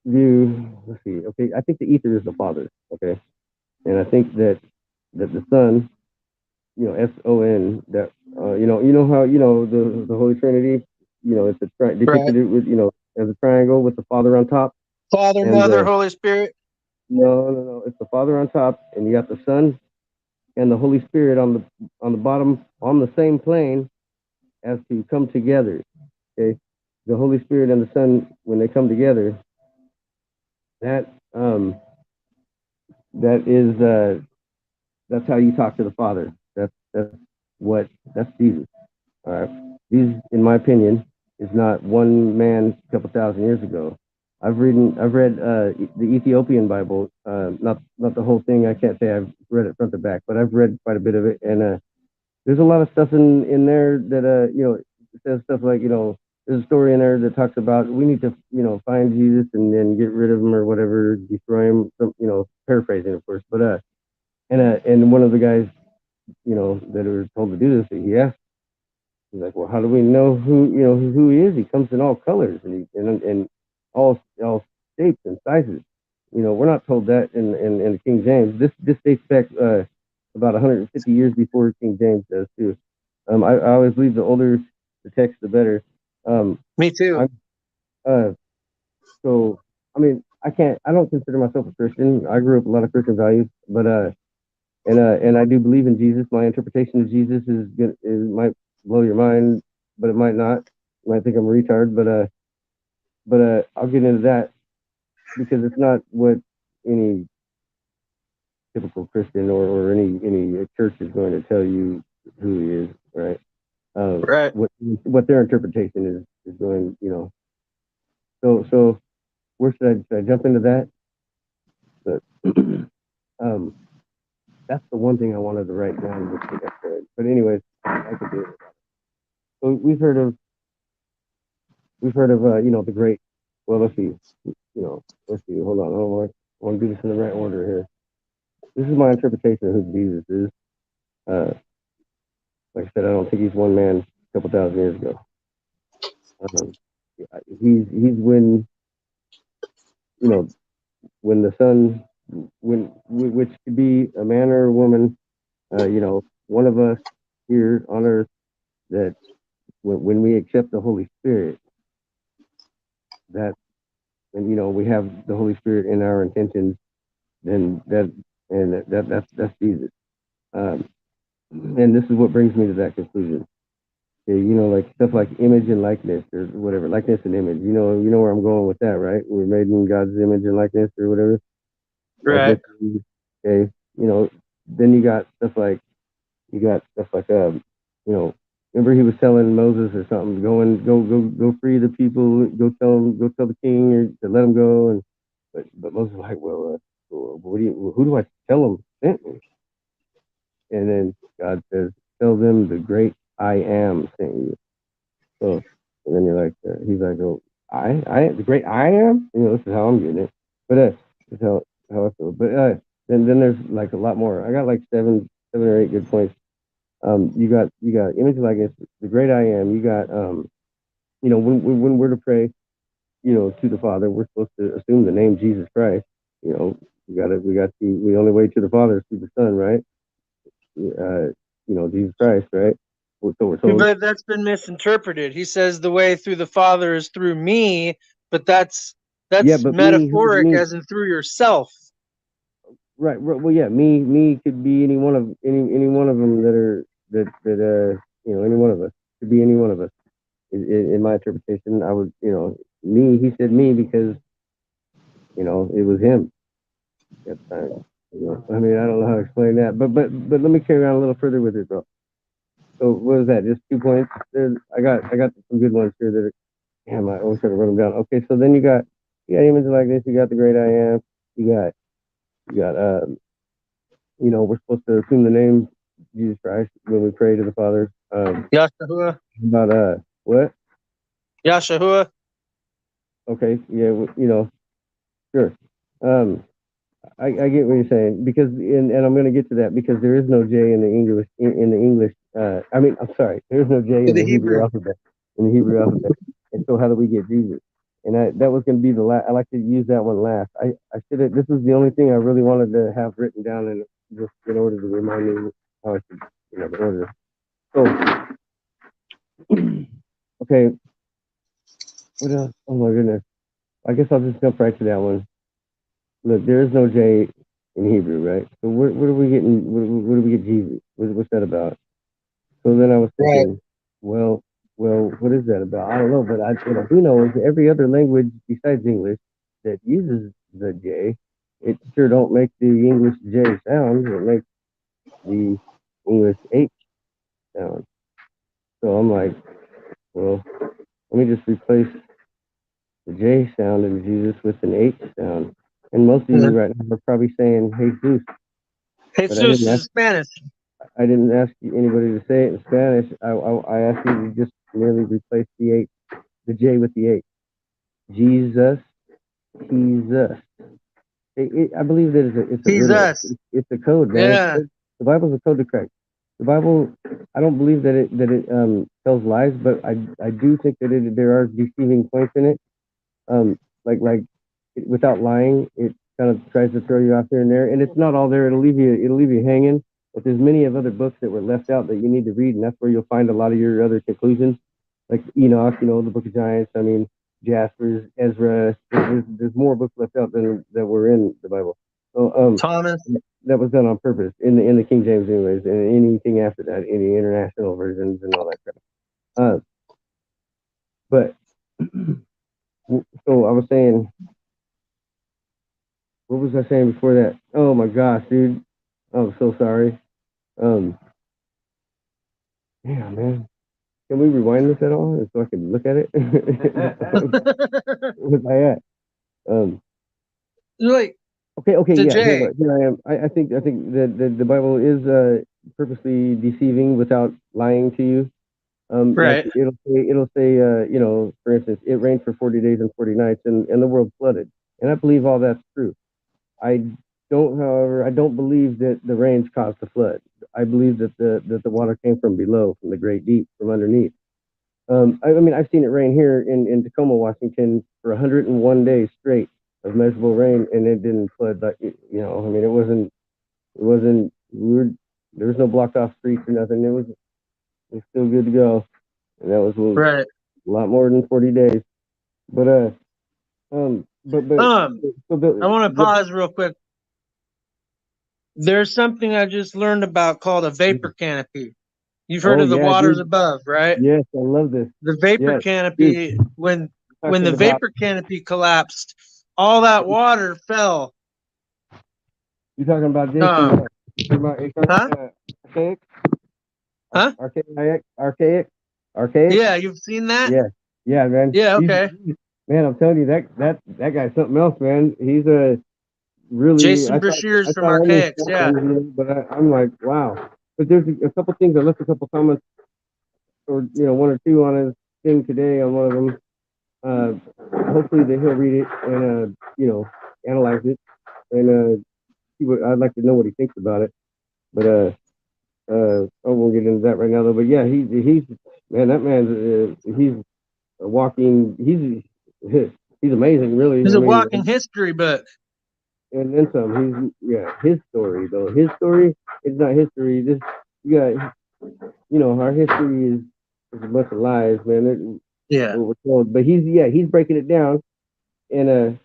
view, let's see. Okay, I think the ether is the Father. Okay, and I think that the Son, SON, that you know how the Holy Trinity, it's Right. depicted it with as a triangle with the Father on top, Father, and Mother, Holy Spirit. no, it's the Father on top, and you got the Son and the Holy Spirit on the bottom on the same plane as to come together. Okay, the Holy Spirit and the Son when they come together, that that is that's how you talk to the Father. That's Jesus. All right. Jesus, in my opinion, is not one man a couple thousand years ago. I've read the Ethiopian Bible, not the whole thing. I can't say I've read it front to back, but I've read quite a bit of it, and there's a lot of stuff in there that it says stuff like there's a story in there that talks about we need to find Jesus and then get rid of him or whatever, destroy him. Some paraphrasing of course, but and one of the guys that were told to do this, he asked. He's like, well, how do we know who he is? He comes in all colors and all shapes and sizes. We're not told that in the King James. This dates back about 150 years before King James does too. I always believe the older the text, the better. Me too. So I mean, I don't consider myself a Christian. I grew up with a lot of Christian values, but and I do believe in Jesus. My interpretation of Jesus might blow your mind, but it might not. You might think I'm a retard, but I'll get into that because it's not what any typical Christian or any church is going to tell you who he is, right? Right. What their interpretation is going, So where should I jump into that? But that's the one thing I wanted to write down. But anyways, I could do it. So we've heard of the great. Well, let's see. Let's see. Hold on. I want to do this in the right order here. This is my interpretation of who Jesus is. Like I said, I don't think he's one man a couple thousand years ago. He's when when the Son, which could be a man or a woman, one of us here on earth, that when we accept the Holy Spirit, that, and we have the Holy Spirit in our intentions, then that's Jesus. And this is what brings me to that conclusion. Like stuff like image and likeness or whatever, likeness and image. You know where I'm going with that, right? We're made in God's image and likeness or whatever. Right. Okay. Then you got stuff like, remember he was telling Moses or something, go free the people, go tell the king or to let him go. But Moses was like, well, who do I tell him sent me? And then God says, tell them the great I am sent you. So, and then he's like, oh, the great I am? This is how I'm getting it. But this is how I feel. But then there's like a lot more. I got like seven or eight good points. You got image likeness, the great I am. You got when we're to pray, to the Father, we're supposed to assume the name Jesus Christ. The only way to the Father is through the Son, right? Jesus Christ, right? So we're told. But that's been misinterpreted. He says the way through the Father is through me, but that's metaphoric, as in through yourself. Right. Well, yeah. Me could be any one of them any one of us could be any one of us. In my interpretation, I would, me. He said me because, it was him at the time. I mean, I don't know how to explain that, but let me carry on a little further with it, though. So what was that? Just 2 points. I got some good ones here that are, damn, I always try to run them down. Okay, so then you got images like this. You got the great I am. You got we're supposed to assume the name Jesus Christ when we pray to the Father. Yahshua. About what? Yahshua. Okay, yeah, sure. I get what you're saying, because and I'm going to get to that, because there is no J in the English I'm sorry, there is no J in the Hebrew alphabet. And so how do we get Jesus? And that was going to be the last. I like to use that one last. I should have. This was the only thing I really wanted to have written down, and just in order to remind me how I should, the order. So, okay. What else? Oh my goodness. I guess I'll just jump right to that one. Look, there is no J in Hebrew, right? So where are we getting? Where do we get Jesus? What's that about? So then I was thinking, right. Well, what is that about? I don't know, but what I do know is every other language besides English that uses the J, it sure don't make the English J sound. It makes the English H sound. So I'm like, well, let me just replace the J sound in Jesus with an H sound. And most of you right now are probably saying Jesus. Jesus is Spanish. I didn't ask anybody to say it in Spanish. I asked you to just merely replace the J with the H. Jesus. I believe that it's a code, man. Yeah. The Bible's a code to crack. The Bible, I don't believe that it tells lies, but I do think that there are deceiving points in it. Like without lying, it kind of tries to throw you out there and there, and it's not all there. It'll leave you hanging. But there's many of other books that were left out that you need to read, and that's where you'll find a lot of your other conclusions, like Enoch, the Book of Giants. I mean, Jasper's, Ezra. There's more books left out than that were in the Bible. So Thomas. That was done on purpose in the King James, anyways, and anything after that, any international versions and all that crap. But so I was saying, what was I saying before that? Oh my gosh, dude! I'm so sorry. Yeah, man. Can we rewind this at all so I can look at it? Where's I at? Like, Okay, to yeah, Jay, here I am. I think that the Bible is purposely deceiving without lying to you. Like right? it'll say, you know, for instance, it rained for 40 days and 40 nights, and the world flooded. And I believe all that's true. I however, I don't believe that the rains caused the flood. I believe that the water came from below, from the great deep, from underneath. I mean, I've seen it rain here in Tacoma, Washington, for 101 days straight of measurable rain, and it didn't flood. Like, you know, I mean, there was no blocked off streets or nothing. It was still good to go, and that was Right. a lot more than 40 days. But but so I want to the pause real quick. There's something I just learned about called a vapor canopy. You've heard oh of the yeah, waters dude. above, right? Yes, I love this. The vapor Yes, dude. canopy, when the Talking about vapor canopy collapsed, all that water fell. you talking about Jason? Talking Huh? about archaic, Huh? archaic. Yeah, you've seen that? Yeah, yeah, man. Yeah, okay. Man, I'm telling you that guy's something else, man. He's a really. Jason I Brashears from thought I knew Archaics, yeah. something, you know, but I'm like, wow. But there's a couple things. I left a couple comments, or you know, one or two on his thing today on one of them. Hopefully that he'll read it and you know, analyze it and see what I'd like to know what he thinks about it. But I won't get into that right now though. But yeah, he's man, that man's he's a walking. He's amazing, really. It's I a mean, walking history book. and then some. He's yeah, his story though. His story is not history. This you got, you know, our history is a bunch of lies, man. Yeah. What we're told, but he's breaking it down and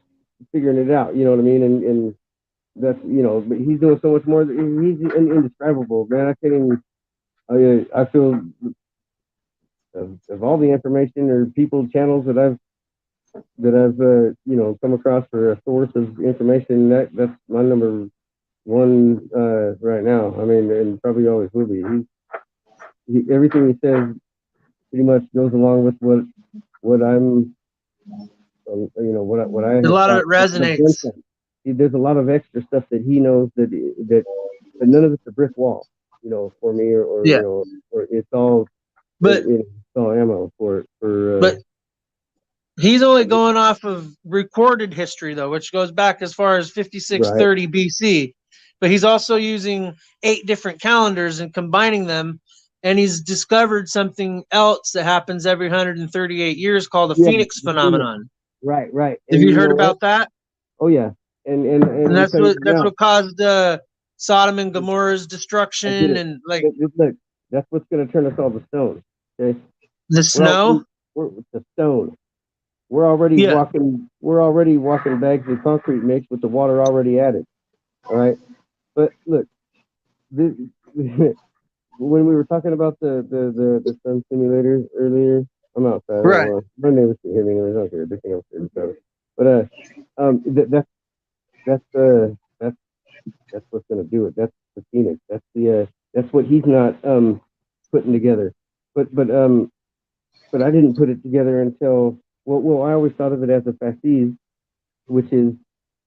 figuring it out. You know what I mean? And that's, you know, but he's doing so much more. He's indescribable, man. I can't even. I feel of all the information or people channels that I've you know, come across for a source of information, that's my number one right now. I mean, and probably always will be. Everything he says pretty much goes along with what I'm you know, what I A have lot of thought. it resonates. There's a lot of extra stuff that he knows that none of it's a brick wall, you know, for me or Yeah. you know, or it's all But it's all ammo for but he's only going off of recorded history though, which goes back as far as right, 5630 BC. But he's also using 8 different calendars and combining them, and he's discovered something else that happens every 138 years called the yeah, Phoenix phenomenon. right, Have and you you heard know what? about that? Oh yeah, and And I'm telling you that's now, what caused Sodom and Gomorrah's I get destruction it. and like Look, that's what's going to turn us all to stone. Okay, the we're all snow. we're the stone. We're already Yeah. walking. We're already walking bags of concrete mix with the water already added. All right, but look, this, when we were talking about the sun simulator earlier, I'm outside. Right. My neighbors can hear me. Anyways, I don't care. They think I'm scared. But that's that's what's gonna do it. That's the Phoenix. That's what he's not putting together. But I didn't put it together until well I always thought of it as a fasces, which is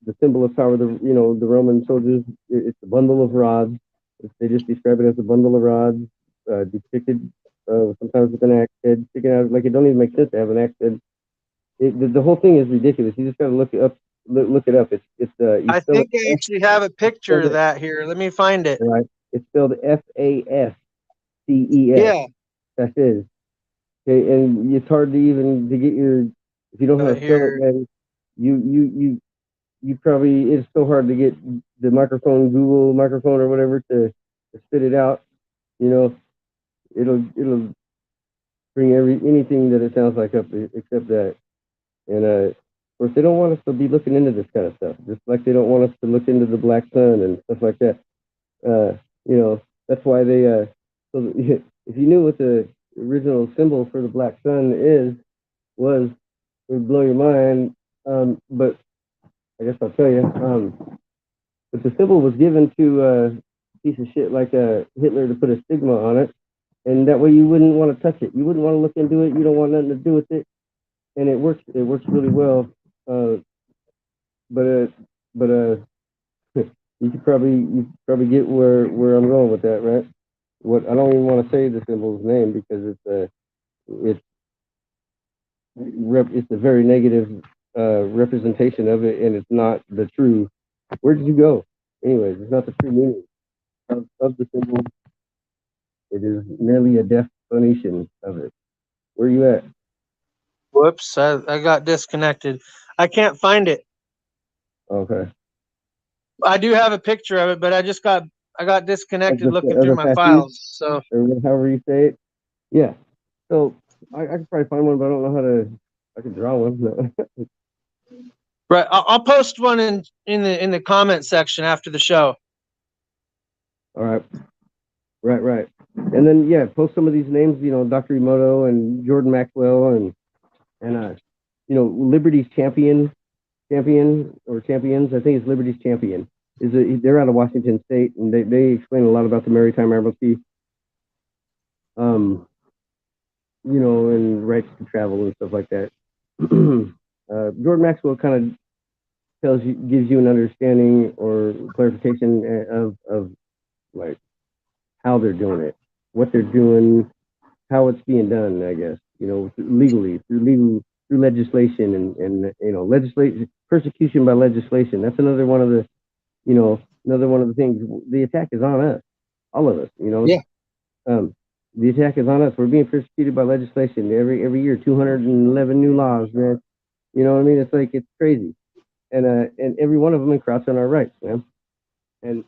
the symbol of power. The Roman soldiers. It's a bundle of rods. They just describe it as a bundle of rods, depicted sometimes with an axe head sticking out. Like it don't even make sense to have an axe head. The whole thing is ridiculous. You just got to look it up. Look it up. It's you I spell think it I actually have a picture of that here. Let me find it. right. It's spelled FASCES. Yeah. That is okay, and it's hard to even to get your if you don't know how to spell it, Here. man. You probably it's so hard to get the microphone, Google microphone or whatever to spit it out. You know, it'll bring anything that it sounds like up except that. And of course, they don't want us to be looking into this kind of stuff, just like they don't want us to look into the black sun and stuff like that. You know, that's why they. So if you knew what the original symbol for the black sun was, it would blow your mind. But I guess I'll tell you. But the symbol was given to piece of shit like Hitler to put a stigma on it, and that way you wouldn't want to touch it. You wouldn't want to look into it. You don't want nothing to do with it, and it works. It works really well. But you could probably get where I'm going with that, right? What I don't even want to say the symbol's name because it's a very negative representation of it, and it's not the true. Where did you go? Anyways, it's not the true meaning of the symbol. It is merely a definition of it. Where you at? Whoops, I got disconnected. I can't find it. Okay. I do have a picture of it, but I got disconnected looking through my Fasces, files. So, or however you say it. Yeah. So I could probably find one, but I don't know how to. I could draw one. right, I'll post one in the comment section after the show. All right. Right. And then post some of these names. Dr. Emoto and Jordan Maxwell and Liberty's champions. I think it's Liberty's champion. They're out of Washington State, and they explain a lot about the maritime admiralty. And rights to travel and stuff like that. Jordan Maxwell kind of gives you an understanding or clarification of like how they're doing it, what they're doing, how it's being done. I guess legally through legislation and legislation, persecution by legislation. That's another one of the things. The attack is on us, all of us. Yeah. The attack is on us. We're being persecuted by legislation every year. 211 new laws, man. You know what I mean? It's like it's crazy, and every one of them encroach on our rights, man. And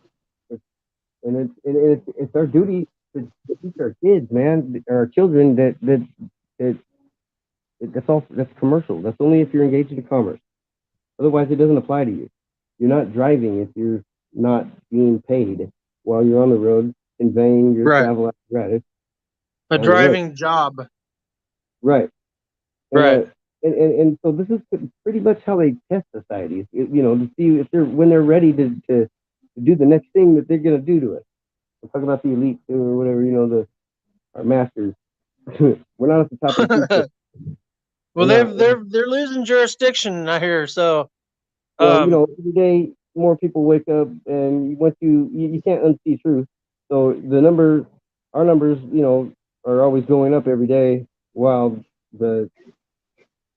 it's our duty to teach our kids, man, our children that's commercial. That's only if you're engaged in commerce. Otherwise, it doesn't apply to you. You're not driving if you're not being paid while you're on the road, conveying your travel apparatus. A driving job. Right. Right. And so this is pretty much how they test societies, to see if when they're ready to do the next thing that they're going to do to us. I'm talking about the elite or whatever, our masters. We're not at the top of the food. Well, they're losing jurisdiction, I hear. So, every day more people wake up, and once you can't unsee truth. So our numbers, are always going up every day, while their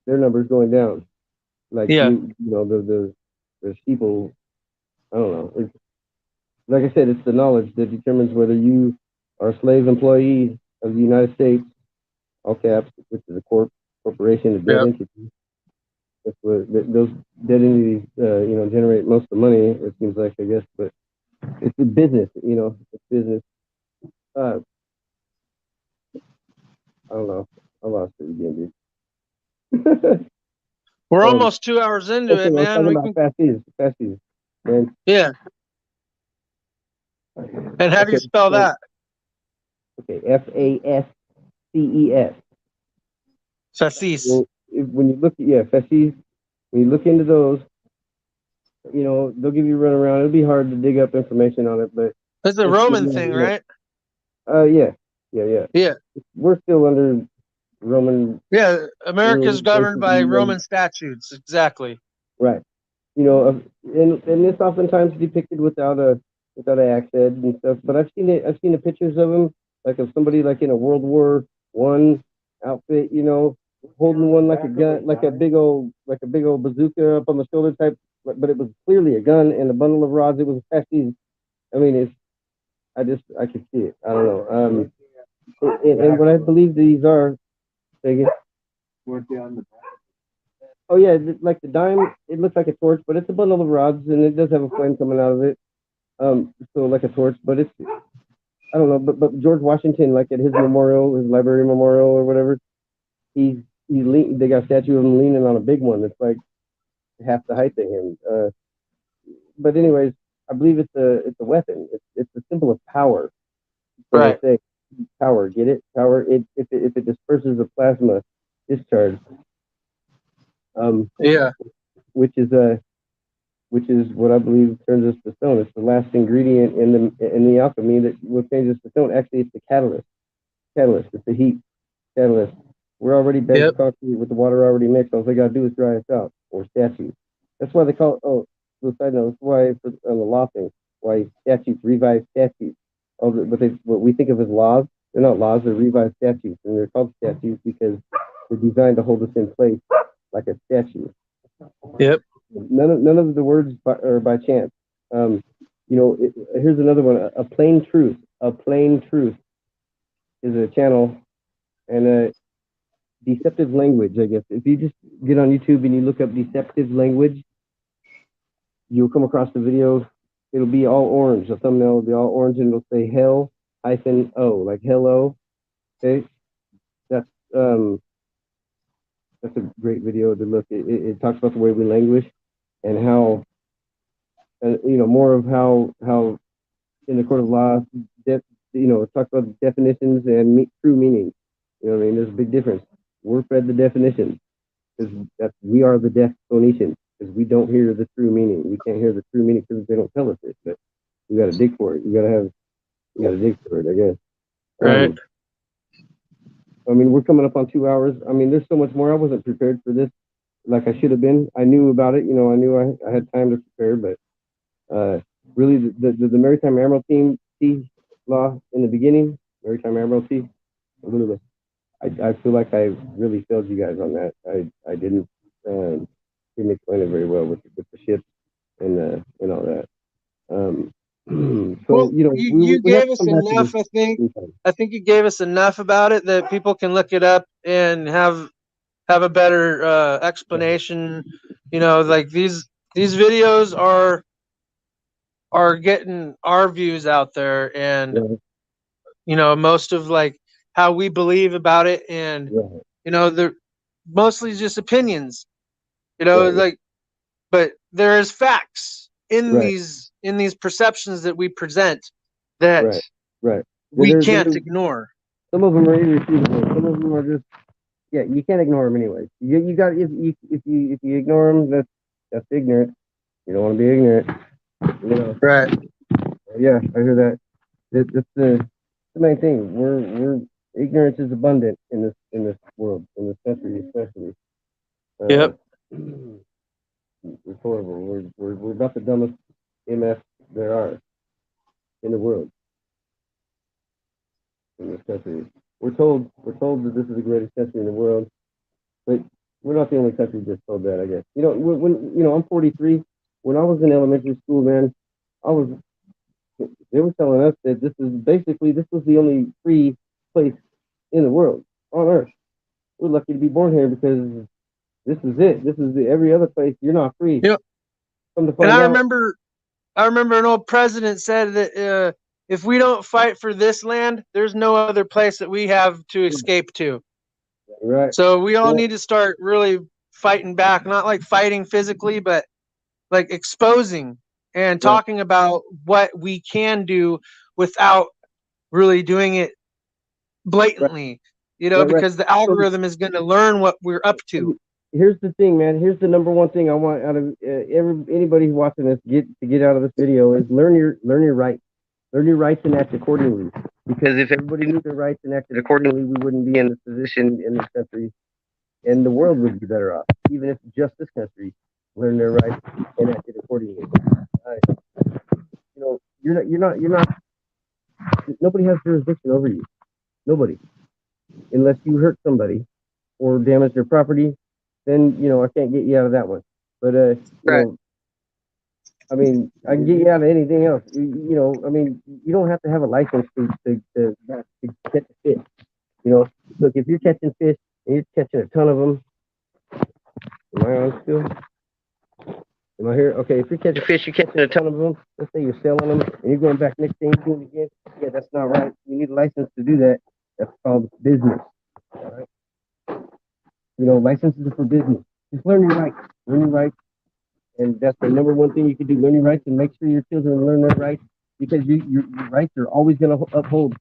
numbers going down. Like the people, I don't know. Like I said, it's the knowledge that determines whether you are a slave employee of the United States, all caps, which is a corporation, a dead entity. That's what those dead entities, generate most of the money. It seems like, I guess, but it's a business. It's business. I don't know. I lost it again, dude. We're almost 2 hours into it, man. We're talking about fasces, man. Yeah. And how do you spell that? Okay, FASCES. Fasces. Well, when you look at fasces, when you look into those, they'll give you a run around. It'll be hard to dig up information on it, but it's a Roman thing, right? Yeah. We're still under Roman. Yeah, America's governed by Roman statutes, exactly. Right. And it's oftentimes depicted without an accent and stuff. But I've seen the pictures of them, like of somebody like in a World War I outfit, holding one like a gun, like a big old bazooka up on the shoulder type. But it was clearly a gun and a bundle of rods. It was fasces. I mean, I could see it. I don't know. And what I believe these are, weren't they on the back? Oh yeah, like the dime, it looks like a torch, but it's a bundle of rods, and it does have a flame coming out of it. So like a torch, but it's, I don't know, but George Washington, like at his memorial, his library memorial or whatever, they got a statue of him leaning on a big one that's like half the height of him. But anyways, I believe it's a weapon. It's a symbol of power. So right. They say, power, get it? Power. If it disperses a plasma discharge. Yeah. Which is which is what I believe turns us to stone. It's the last ingredient in the alchemy that will change us to stone. Actually, it's the catalyst. It's the heat catalyst. We're already bed of concrete with the water already mixed. All they gotta do is dry us out, or statues. That's why they call it. Oh, little side note. That's why on the law thing, why statutes, revised statutes. What we think of as laws, they're not laws. They're revised statutes, and they're called statutes because they're designed to hold us in place like a statue. Yep. None of the words are by chance. Here's another one. A plain truth. A plain truth is a channel and a deceptive language, I guess. If you just get on YouTube and you look up deceptive language, you'll come across the video. It'll be all orange. The thumbnail will be all orange, and it'll say hell-o, like hello. Okay, that's a great video to look. It talks about the way we languish and how, more of how in the court of law, it talks about definitions and true meaning. You know what I mean? There's a big difference. We're fed the definition because we are the deaf Phoenicians because we don't hear the true meaning. We can't hear the true meaning because they don't tell us it. But we got to dig for it. You got to dig for it, I guess. Right. We're coming up on 2 hours. There's so much more. I wasn't prepared for this like I should have been. I knew about it. I knew I had time to prepare, but really the Maritime Admiralty Law in the beginning, Maritime Admiralty, I feel like I really failed you guys on that. I didn't explain it very well with the ships and all that. You gave us enough. I think you gave us enough about it that people can look it up and have a better explanation. Like these videos are getting our views out there, and most of like how we believe about it, and they're mostly just opinions. But there is facts in these perceptions that we present that we can't ignore. Some of them are irrefutable. Some of them are just you can't ignore them anyway. You got if you ignore them, that's ignorant. You don't want to be ignorant. Right. Yeah, I hear that. That's the main thing. We're ignorance is abundant in this world, in this country especially. Yep. It's horrible. We're about the dumbest MF there are in the world. In this country, we're told that this is the greatest country in the world, but we're not the only country just told that. I guess when I'm 43. When I was in elementary school, man, they were telling us that this was the only free place in the world on Earth. We're lucky to be born here because this is it. This is every other place you're not free. And I remember an old president said that if we don't fight for this land, there's no other place that we have to escape to. Right. So we all need to start really fighting back, not like fighting physically, but like exposing and talking about what we can do without really doing it blatantly, because the algorithm is going to learn what we're up to. Here's the thing, man. Here's the number one thing I want out of anybody who's watching this get out of this video is learn your rights. Learn your rights and act accordingly. Because if everybody knew their rights and acted accordingly, we wouldn't be in this position in this country, and the world would be better off. Even if just this country learn their rights and acted accordingly. You're not. Nobody has jurisdiction over you. Nobody, unless you hurt somebody or damage their property. Then I can't get you out of that one. But I can get you out of anything else. You don't have to have a license to catch a fish. Look, if you're catching fish and you're catching a ton of them, am I on still? Am I here? Okay, if you're catching fish, you're catching a ton of them. Let's say you're selling them and you're going back next day and doing it again. Yeah, that's not right. You need a license to do that. That's called business. All right. Licenses are for business. Just learn your rights. Learn your rights. And that's the number one thing you can do. Learn your rights and make sure your children learn their rights because your rights are always going to uphold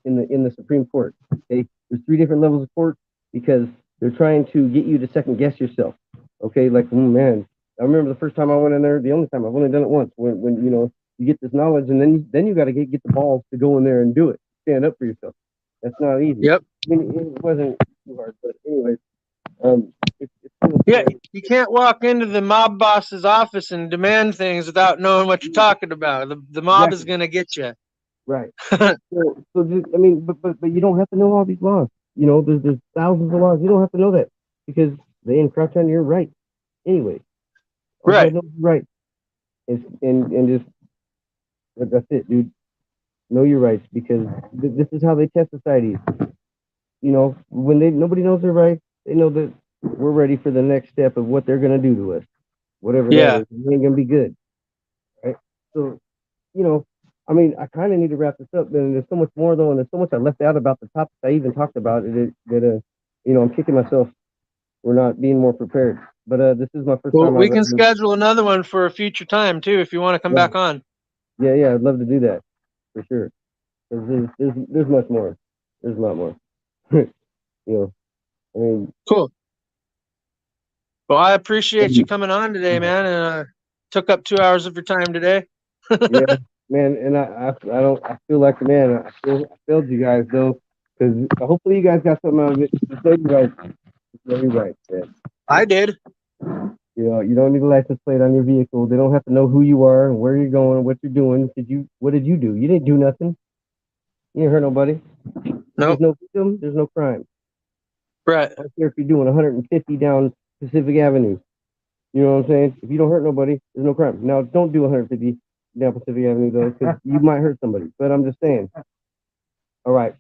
in the Supreme Court. Okay? There's 3 different levels of court because they're trying to get you to second guess yourself. Okay? Like, man, I remember the first time I went in there, the only time I've only done it once. When you know you get this knowledge, and then you got to get the balls to go in there and do it, stand up for yourself. That's not easy. Yep. I mean, it wasn't too hard, but anyways, yeah, you can't walk into the mob boss's office and demand things without knowing what you're talking about. The mob is gonna get you. Right. So just, I mean, but you don't have to know all these laws. You know, there's thousands of laws. You don't have to know that because they encroach on your rights anyway. Right. Right. And just that's it, dude. Know your rights because this is how they test society. You know, when nobody knows their rights, they know that we're ready for the next step of what they're gonna do to us, whatever that is. It ain't gonna be good, right? So, you know, I mean, I kind of need to wrap this up. Then there's so much more though, and there's so much I left out about the topics I even talked about. That you know, I'm kicking myself for not being more prepared. But this is my first time. We can schedule another one for a future time too, if you want to come back on. Yeah, I'd love to do that for sure. There's much more. There's a lot more. You know, I mean, cool. Well, I appreciate you coming on today, man, and took up 2 hours of your time today. Yeah, man, and I feel like a man. I failed you guys though, because hopefully you guys got something out of it. Just know your rights, man. I did. You know, you don't need a license plate on your vehicle. They don't have to know who you are and where you're going, what you're doing. What did you do? You didn't do nothing. You didn't hurt nobody. Nope. There's no victim. There's no crime. Right. I don't care if you're doing 150 down Pacific Avenue. You know what I'm saying? If you don't hurt nobody, there's no crime. Now, don't do 150 down Pacific Avenue, though, because you might hurt somebody. But I'm just saying. All right.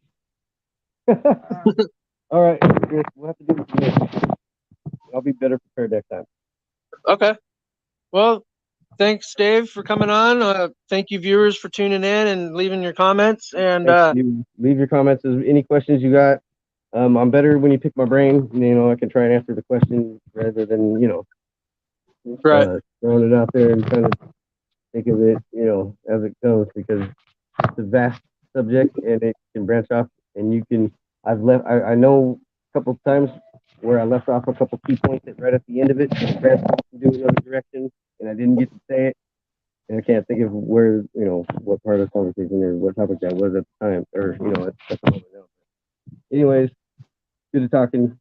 All right. We'll have to do this again. I'll be better prepared next time. Okay. Well, thanks, Dave, for coming on. Thank you, viewers, for tuning in and leaving your comments. And leave your comments. Any questions you got? I'm better when you pick my brain. You know, I can try and answer the question rather than, you know, throwing it out there and trying to think of it, you know, as it goes, because it's a vast subject and it can branch off. And you can, I know a couple of times where I left off a couple key points right at the end of it, branched off and do another direction, and I didn't get to say it. And I can't think of where, you know, what part of the conversation or what topic that was at the time, or, you know, that's all I know. Anyways, good talking,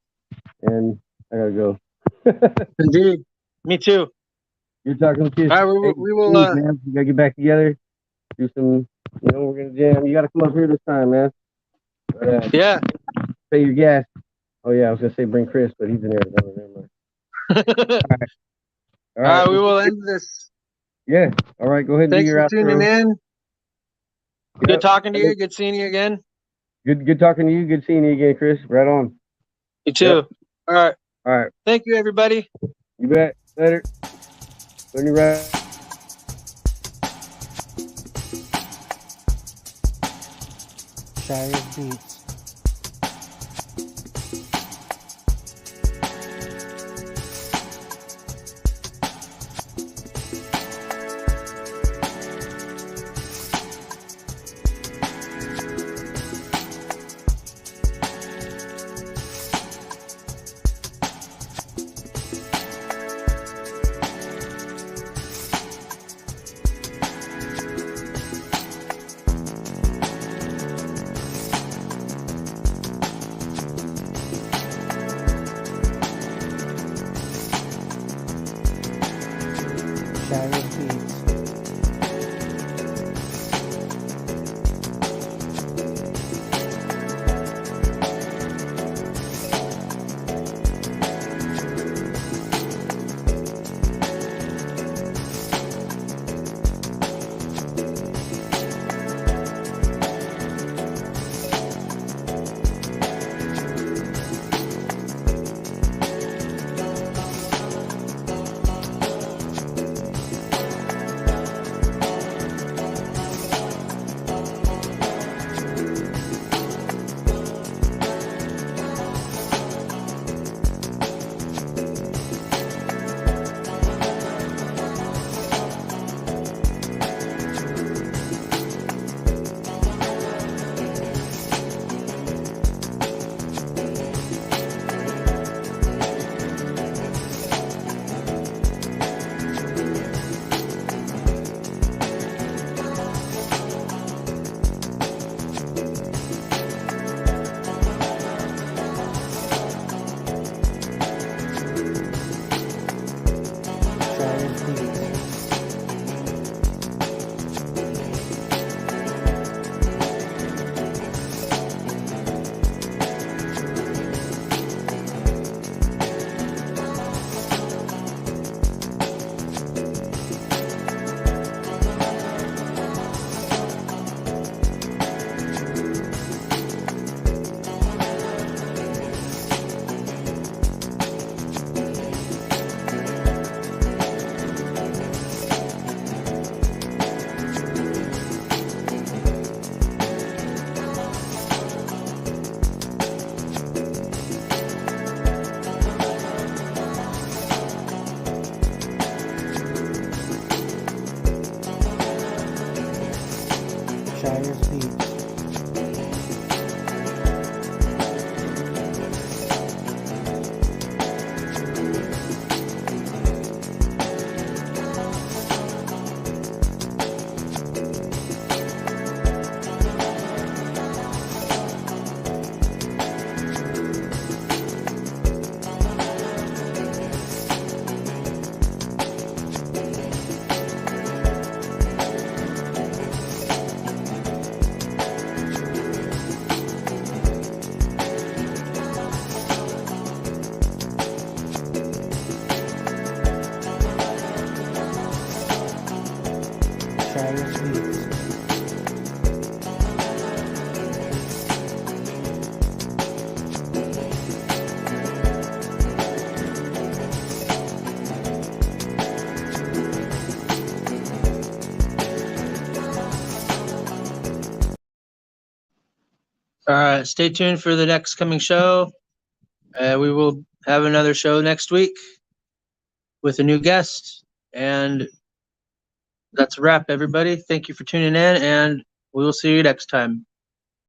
and I gotta go. Indeed. Me too. You're talking to kids. All right, we will. Man, we gotta get back together. Do some. You know, we're gonna jam. You gotta come up here this time, man. But, yeah. Pay your gas. Oh yeah, I was gonna say bring Chris, but he's in Arizona. All right. We will end this. Yeah. All right. Go ahead. Thanks and do your for tuning in. Good talking to you. Good seeing you again. Good talking to you. Good seeing you again, Chris. Right on. You too. Yep. All right. Thank you, everybody. You bet. Later. When you're right. Cyrus Beats. Cyrus Beats. Shire Speeds. Shire Speeds. Shire Speeds. All right, stay tuned for the next coming show. We will have another show next week with a new guest. And that's a wrap, everybody. Thank you for tuning in, and we will see you next time.